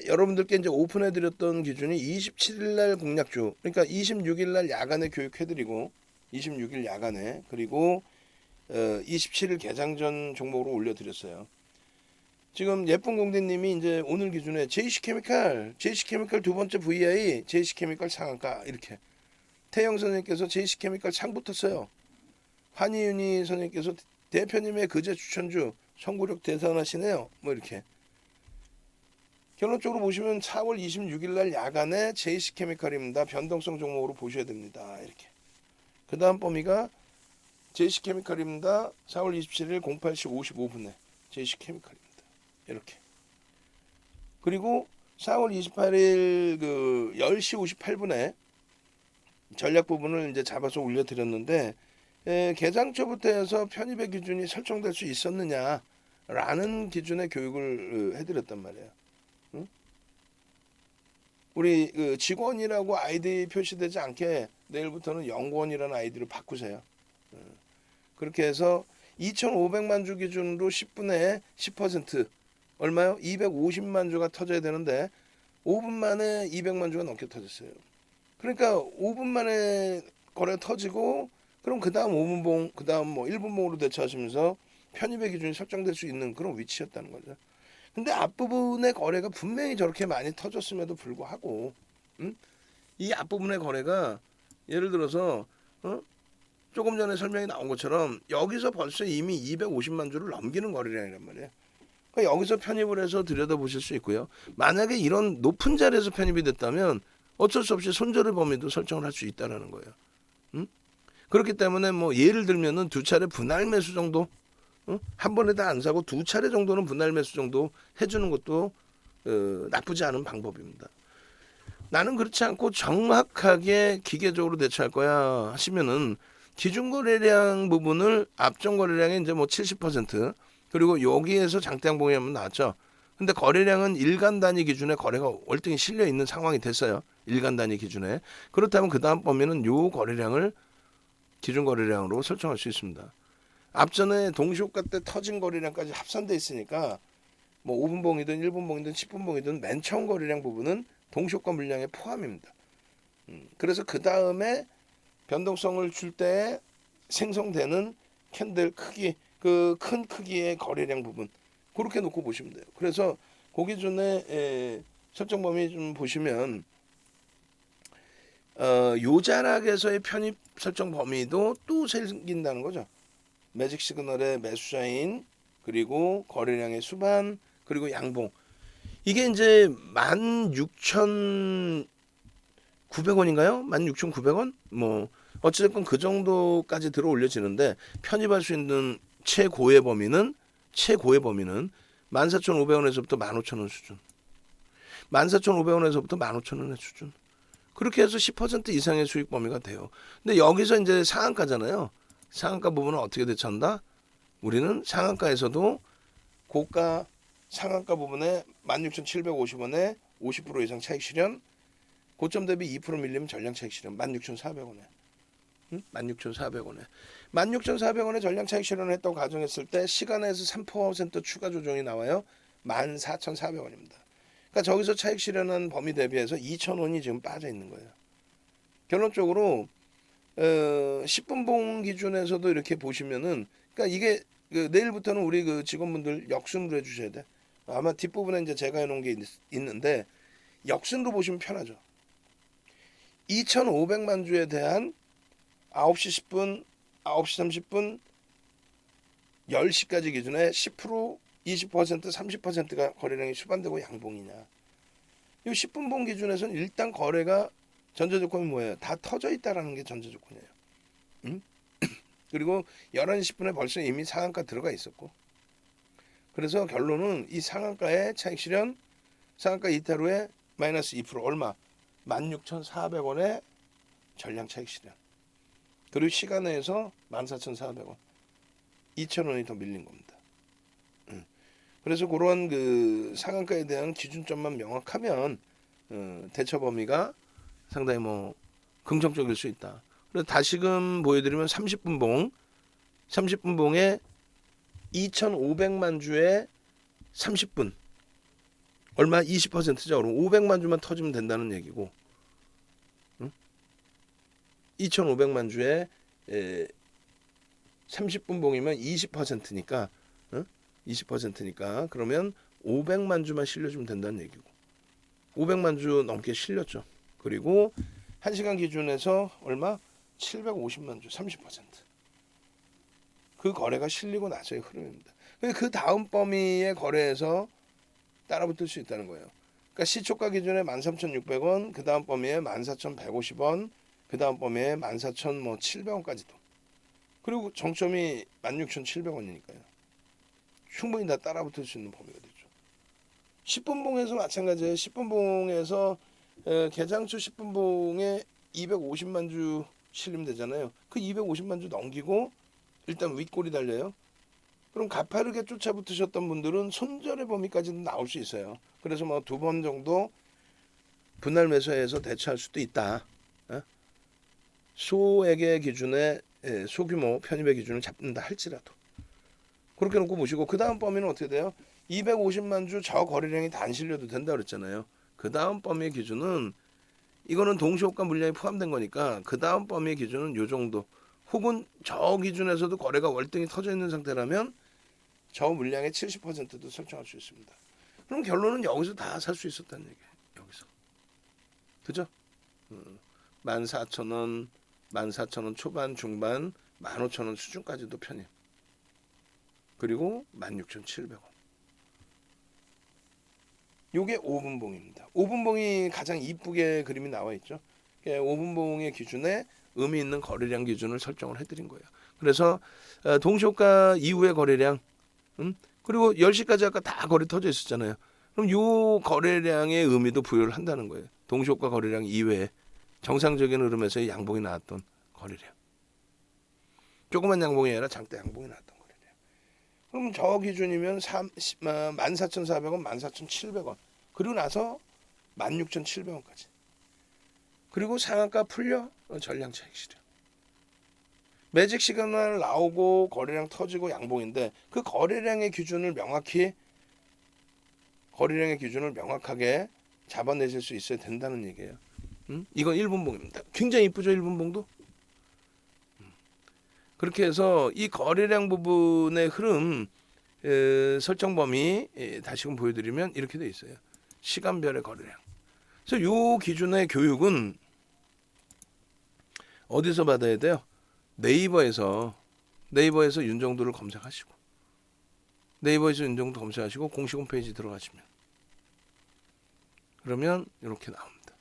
Speaker 1: 여러분들께 이제 오픈해드렸던 기준이 27일날 공략주, 그러니까 26일날 야간에 교육해드리고 26일 야간에 그리고 27일 개장 전 종목으로 올려드렸어요. 지금 예쁜 공대님이 이제 오늘 기준에 JC케미칼 두 번째 VI, JC케미칼 상한가 이렇게. 태영 선생님께서 JC케미칼 창 붙었어요. 한이윤희 선생님께서 대표님의 그제 추천주 선구력 대단하시네요. 뭐 이렇게. 결론적으로 보시면 4월 26일 날 야간에 JC케미칼입니다. 변동성 종목으로 보셔야 됩니다. 이렇게. 그 다음 범위가 JC케미칼입니다. 4월 27일 08시 55분에 JC케미칼입니다. 이렇게. 그리고 4월 28일 그 10시 58분에 전략 부분을 이제 잡아서 올려드렸는데 개장초부터 해서 편입의 기준이 설정될 수 있었느냐라는 기준의 교육을 해드렸단 말이에요. 응? 우리 그 직원이라고 아이디 표시되지 않게 내일부터는 연구원이라는 아이디로 바꾸세요. 그렇게 해서 2,500만 주 기준으로 10분에 10% 얼마요? 250만 주가 터져야 되는데 5분 만에 200만 주가 넘게 터졌어요. 그러니까 5분 만에 거래 터지고 그럼 그 다음 5분봉, 그 다음 뭐 1분봉으로 대처하시면서 편입의 기준이 설정될 수 있는 그런 위치였다는 거죠. 근데 앞부분의 거래가 분명히 저렇게 많이 터졌음에도 불구하고 이 앞부분의 거래가 예를 들어서 조금 전에 설명이 나온 것처럼 여기서 벌써 이미 250만 주를 넘기는 거래량이란 말이에요. 그러니까 여기서 편입을 해서 들여다보실 수 있고요. 만약에 이런 높은 자리에서 편입이 됐다면 어쩔 수 없이 손절의 범위도 설정을 할 수 있다는 거예요. 그렇기 때문에 뭐 예를 들면은 두 차례 분할 매수 정도, 한 번에 다 안 사고 두 차례 정도는 분할 매수 정도 해주는 것도 나쁘지 않은 방법입니다. 나는 그렇지 않고 정확하게 기계적으로 대처할 거야 하시면은 기준 거래량 부분을 앞전 거래량의 이제 뭐 70% 그리고 여기에서 장대양봉이 한번 나왔죠. 근데 거래량은 일간 단위 기준에 거래가 월등히 실려 있는 상황이 됐어요. 일간 단위 기준에. 그렇다면 그 다음 범위는 요 거래량을 기준 거래량으로 설정할 수 있습니다. 앞전에 동시효과 때 터진 거래량까지 합산돼 있으니까 뭐 5분봉이든 1분봉이든 10분봉이든 맨 처음 거래량 부분은 동시효과 물량에 포함입니다. 그래서 그 다음에 변동성을 줄 때 생성되는 캔들 크기, 그 큰 크기의 거래량 부분 그렇게 놓고 보시면 돼요. 그래서 그 기준에 설정 범위 좀 보시면 요자락에서의 편입 설정 범위도 또 생긴다는 거죠. 매직 시그널의 매수자인 그리고 거래량의 수반 그리고 양봉 이게 이제 16,900원인가요? 16,900원? 뭐 어찌됐건 그 정도까지 들어 올려지는데 편입할 수 있는 최고의 범위는 14,500원에서부터 15,000원 수준 14,500원에서부터 15,000원의 수준 그렇게 해서 10% 이상의 수익 범위가 돼요. 근데 여기서 이제 상한가잖아요. 상한가 부분은 어떻게 대처한다? 우리는 상한가에서도 고가 상한가 부분에 16,750원에 50% 이상 차익 실현 고점 대비 2% 밀리면 전량 차익 실현 16,400원에 16,400원에 16,400원에 전량 차익 실현을 했다고 가정했을 때 시간에서 3% 추가 조정이 나와요. 14,400원입니다. 그러니까 저기서 차익 실현한 범위 대비해서 2,000원이 지금 빠져 있는 거예요. 결론적으로 10분봉 기준에서도 이렇게 보시면은 그러니까 이게 내일부터는 우리 그 직원분들 역순으로 해주셔야 돼. 아마 뒷부분에 이제 제가 해놓은 게 있는데 역순으로 보시면 편하죠. 2,500만 주에 대한 9시 10분, 9시 30분, 10시까지 기준에 10%, 20%, 30%가 거래량이 수반되고 양봉이냐. 이 10분봉 기준에서는 일단 거래가 전제조건이 뭐예요? 다 터져 있다라는 게 전제조건이에요. 그리고 11시 10분에 벌써 이미 상한가 들어가 있었고 그래서 결론은 이 상한가의 차익 실현 상한가 이탈 후에 마이너스 2% 얼마? 16,400원의 전량 차익 실현 그리고 시간에서 14,400원 2,000원이 더 밀린 겁니다. 그래서 그런 그 상한가에 대한 기준점만 명확하면 대처 범위가 상당히 뭐 긍정적일 수 있다. 그래서 다시금 보여드리면 30분봉에 2,500만 주에 30분 얼마 20%죠. 그럼 500만 주만 터지면 된다는 얘기고 2,500만 주에 30분봉이면 20%니까 20%니까 그러면 500만 주만 실려주면 된다는 얘기고 500만 주 넘게 실렸죠. 그리고 1시간 기준에서 얼마? 750만 주 30%. 그 거래가 실리고 나서의 흐름입니다. 그 다음 범위의 거래에서 따라붙을 수 있다는 거예요. 그러니까 시초가 기준에 13,600원, 그 다음 범위에 14,150원, 그 다음 범위에 14,700원까지도. 그리고 정점이 16,700원이니까요. 충분히 다 따라붙을 수 있는 범위가 되죠. 10분봉에서 마찬가지예요. 10분봉에서 개장초 10분봉에 250만 주 실림되잖아요. 그 250만 주 넘기고 일단 윗골이 달려요. 그럼 가파르게 쫓아붙으셨던 분들은 손절의 범위까지는 나올 수 있어요. 그래서 뭐 2번 정도 분할 매수해서 대처할 수도 있다. 소액의 기준에 소규모 편입의 기준을 잡는다 할지라도 그렇게 놓고 보시고 그 다음 범위는 어떻게 돼요? 250만 주 저 거래량이 다 안 실려도 된다 그랬잖아요. 그 다음 범위의 기준은 이거는 동시효과 물량이 포함된 거니까 그 다음 범위의 기준은 요 정도 혹은 저 기준에서도 거래가 월등히 터져 있는 상태라면 저 물량의 70%도 설정할 수 있습니다. 그럼 결론은 여기서 다 살 수 있었다는 얘기예요. 여기서. 그죠? 14,000원, 14,000원 초반, 중반, 15,000원 수준까지도 편입. 그리고 16,700원. 요게 5분봉입니다. 5분봉이 가장 이쁘게 그림이 나와 있죠. 5분봉의 기준에 의미 있는 거래량 기준을 설정을 해드린 거예요. 그래서 동시호가 이후의 거래량, 그리고 10시까지 아까 다 거래 터져 있었잖아요. 그럼 요 거래량의 의미도 부여를 한다는 거예요. 동시호가 거래량 이외에 정상적인 흐름에서의 양봉이 나왔던 거래량. 조그만 양봉이 아니라 장대 양봉이 나왔던 거래량. 그럼 저 기준이면 14,400원, 14,700원. 그리고 나서 16,700원까지. 그리고 상한가 풀려 전량 차익 실현. 매직 시그널 나오고 거래량 터지고 양봉인데 그 거래량의 기준을 명확하게 잡아내실 수 있어야 된다는 얘기예요. 이건 1분봉입니다. 굉장히 이쁘죠, 1분봉도? 그렇게 해서 이 거래량 부분의 흐름 설정 범위 다시금 보여드리면 이렇게 돼 있어요. 시간별의 거래량. 그래서 이 기준의 교육은 어디서 받아야 돼요? 네이버에서 윤정도를 검색하시고 네이버에서 윤정도 검색하시고 공식 홈페이지 들어가시면 그러면 이렇게 나옵니다.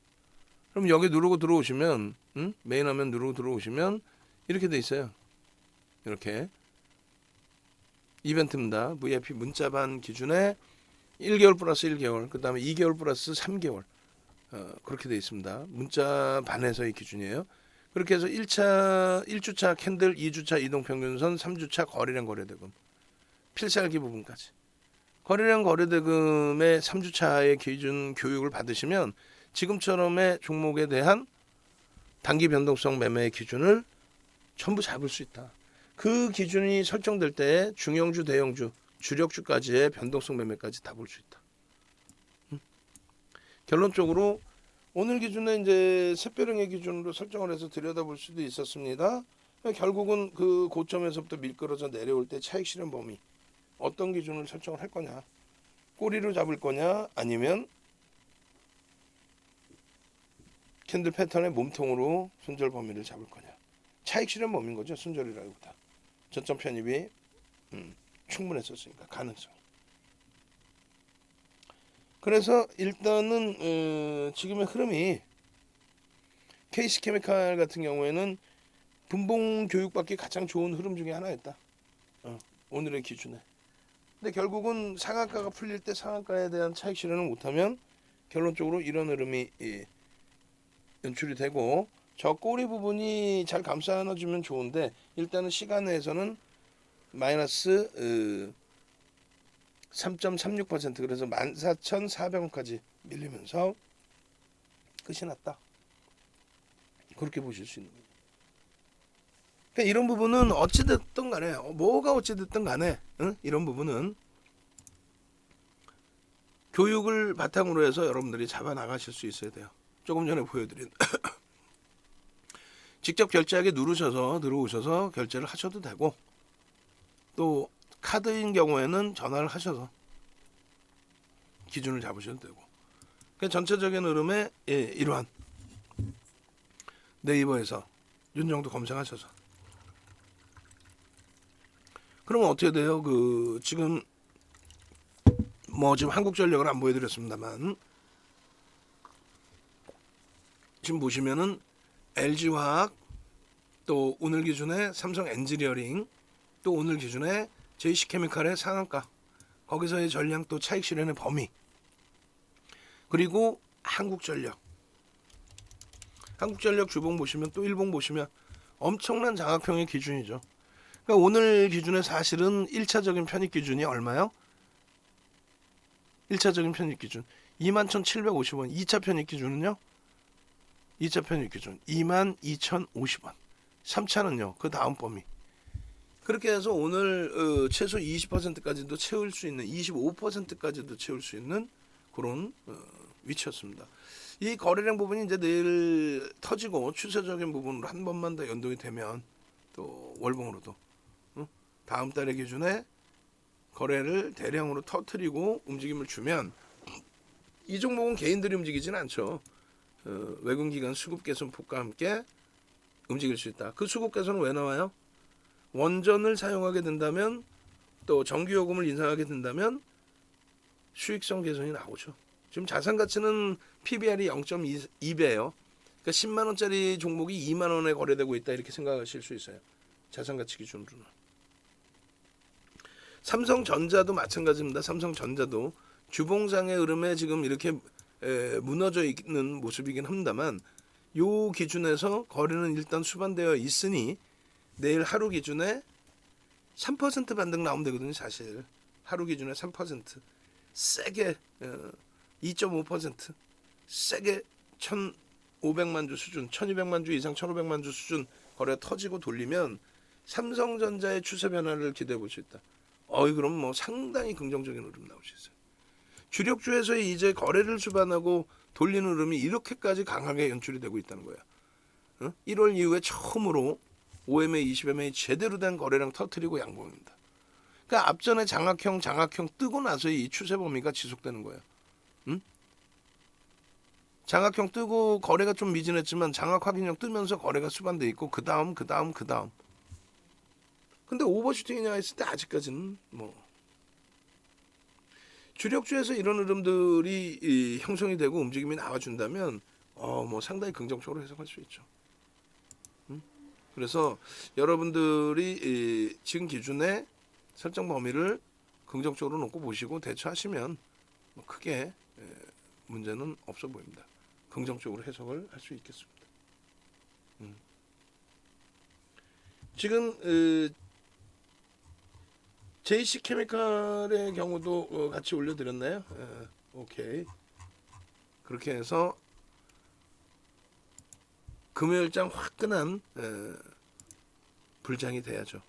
Speaker 1: 그럼 여기 누르고 들어오시면 메인 화면 누르고 들어오시면 이렇게 돼 있어요. 이렇게 이벤트입니다. VIP 문자반 기준에 1개월 플러스 1개월, 그 다음에 2개월 플러스 3개월 그렇게 돼 있습니다. 문자 반에서의 기준이에요. 그렇게 해서 1주차 캔들, 2주차 이동평균선, 3주차 거래량 거래대금, 필살기 부분까지. 거래량 거래대금의 3주차의 기준 교육을 받으시면 지금처럼의 종목에 대한 단기 변동성 매매의 기준을 전부 잡을 수 있다. 그 기준이 설정될 때 중형주, 대형주, 주력주까지의 변동성 매매까지 다 볼 수 있다. 결론적으로 오늘 기준에 이제 샛별형의 기준으로 설정을 해서 들여다볼 수도 있었습니다. 결국은 그 고점에서부터 밀끌어져 내려올 때 차익 실현 범위 어떤 기준을 설정을 할 거냐, 꼬리로 잡을 거냐, 아니면 캔들 패턴의 몸통으로 손절 범위를 잡을 거냐. 차익 실현 범위인 거죠. 손절이라기보다 저점 편입이 충분했었으니까 가능성. 그래서 일단은 지금의 흐름이 KC케미칼 같은 경우에는 분봉 교육받기 가장 좋은 흐름 중에 하나였다. 오늘의 기준에. 근데 결국은 상한가가 풀릴 때 상한가에 대한 차익 실현을 못하면 결론적으로 이런 흐름이 연출이 되고 저 꼬리 부분이 잘 감싸 안아주면 좋은데 일단은 시간 내에서는 마이너스 3.36% 그래서 14,400원까지 밀리면서 끝이 났다. 그렇게 보실 수 있는 거예요. 그러니까 이런 부분은 어찌됐든 간에 뭐가 어찌됐든 간에 이런 부분은 교육을 바탕으로 해서 여러분들이 잡아 나가실 수 있어야 돼요. 조금 전에 보여드린 직접 결제하기 누르셔서 들어오셔서 결제를 하셔도 되고 또 카드인 경우에는 전화를 하셔서 기준을 잡으셔도 되고 그러니까 전체적인 흐름의 이러한 네이버에서 윤정도 검색하셔서 그러면 어떻게 돼요? 지금 지금 한국전력을 안 보여드렸습니다만 지금 보시면은 LG화학 또 오늘 기준에 삼성 엔지니어링 또 오늘 기준에 JC케미칼의 상한가 거기서의 전량 또 차익 실현의 범위 그리고 한국전력 주봉 보시면 또 일봉 보시면 엄청난 장악형의 기준이죠. 그러니까 오늘 기준에 사실은 1차적인 편입 기준이 얼마요? 1차적인 편입 기준 21,750원 2차 편입 기준은요? 2차 편입 기준 22,050원 3차는요? 그 다음 범위 그렇게 해서 오늘 최소 20%까지도 채울 수 있는 25%까지도 채울 수 있는 그런 위치였습니다. 이 거래량 부분이 이제 내일 터지고 추세적인 부분으로 한 번만 더 연동이 되면 또 월봉으로도 다음 달의 기준에 거래를 대량으로 터트리고 움직임을 주면 이 종목은 개인들이 움직이지는 않죠. 외국기관 수급 개선 폭과 함께 움직일 수 있다. 그 수급 개선은 왜 나와요? 원전을 사용하게 된다면 또 전기요금을 인상하게 된다면 수익성 개선이 나오죠. 지금 자산 가치는 PBR이 0.2배예요. 그러니까 10만 원짜리 종목이 2만 원에 거래되고 있다 이렇게 생각하실 수 있어요. 자산 가치 기준으로는. 삼성전자도 마찬가지입니다. 삼성전자도 주봉상의 흐름에 지금 이렇게 무너져 있는 모습이긴 합니다만 요 기준에서 거래는 일단 수반되어 있으니 내일 하루 기준에 3% 반등 나오면 되거든요. 사실 하루 기준에 3% 세게 2.5% 세게 1,500만 주 수준 1,200만 주 이상 1,500만 주 수준 거래 터지고 돌리면 삼성전자의 추세 변화를 기대해 볼 수 있다. 그럼 뭐 상당히 긍정적인 흐름 나올 수 있어요. 주력주에서 이제 거래를 수반하고 돌리는 흐름이 이렇게까지 강하게 연출이 되고 있다는 거야. 1월 이후에 처음으로 OMA, 20MA 제대로 된 거래량 터트리고 양봉입니다. 그러니까 앞전에 장악형 뜨고 나서 이 추세 범위가 지속되는 거예요. 장악형 뜨고 거래가 좀 미진했지만 장악 확인형 뜨면서 거래가 수반돼 있고 그 다음. 근데 오버슈팅이 나와 있을 때 아직까지는 뭐 주력주에서 이런 흐름들이 형성이 되고 움직임이 나와준다면 뭐 상당히 긍정적으로 해석할 수 있죠. 그래서 여러분들이 지금 기준에 설정 범위를 긍정적으로 놓고 보시고 대처하시면 뭐 크게 문제는 없어 보입니다. 긍정적으로 해석을 할 수 있겠습니다. 지금 JC케미칼의 경우도 같이 올려드렸나요? 오케이. 그렇게 해서 금요일장 화끈한 불장이 돼야죠.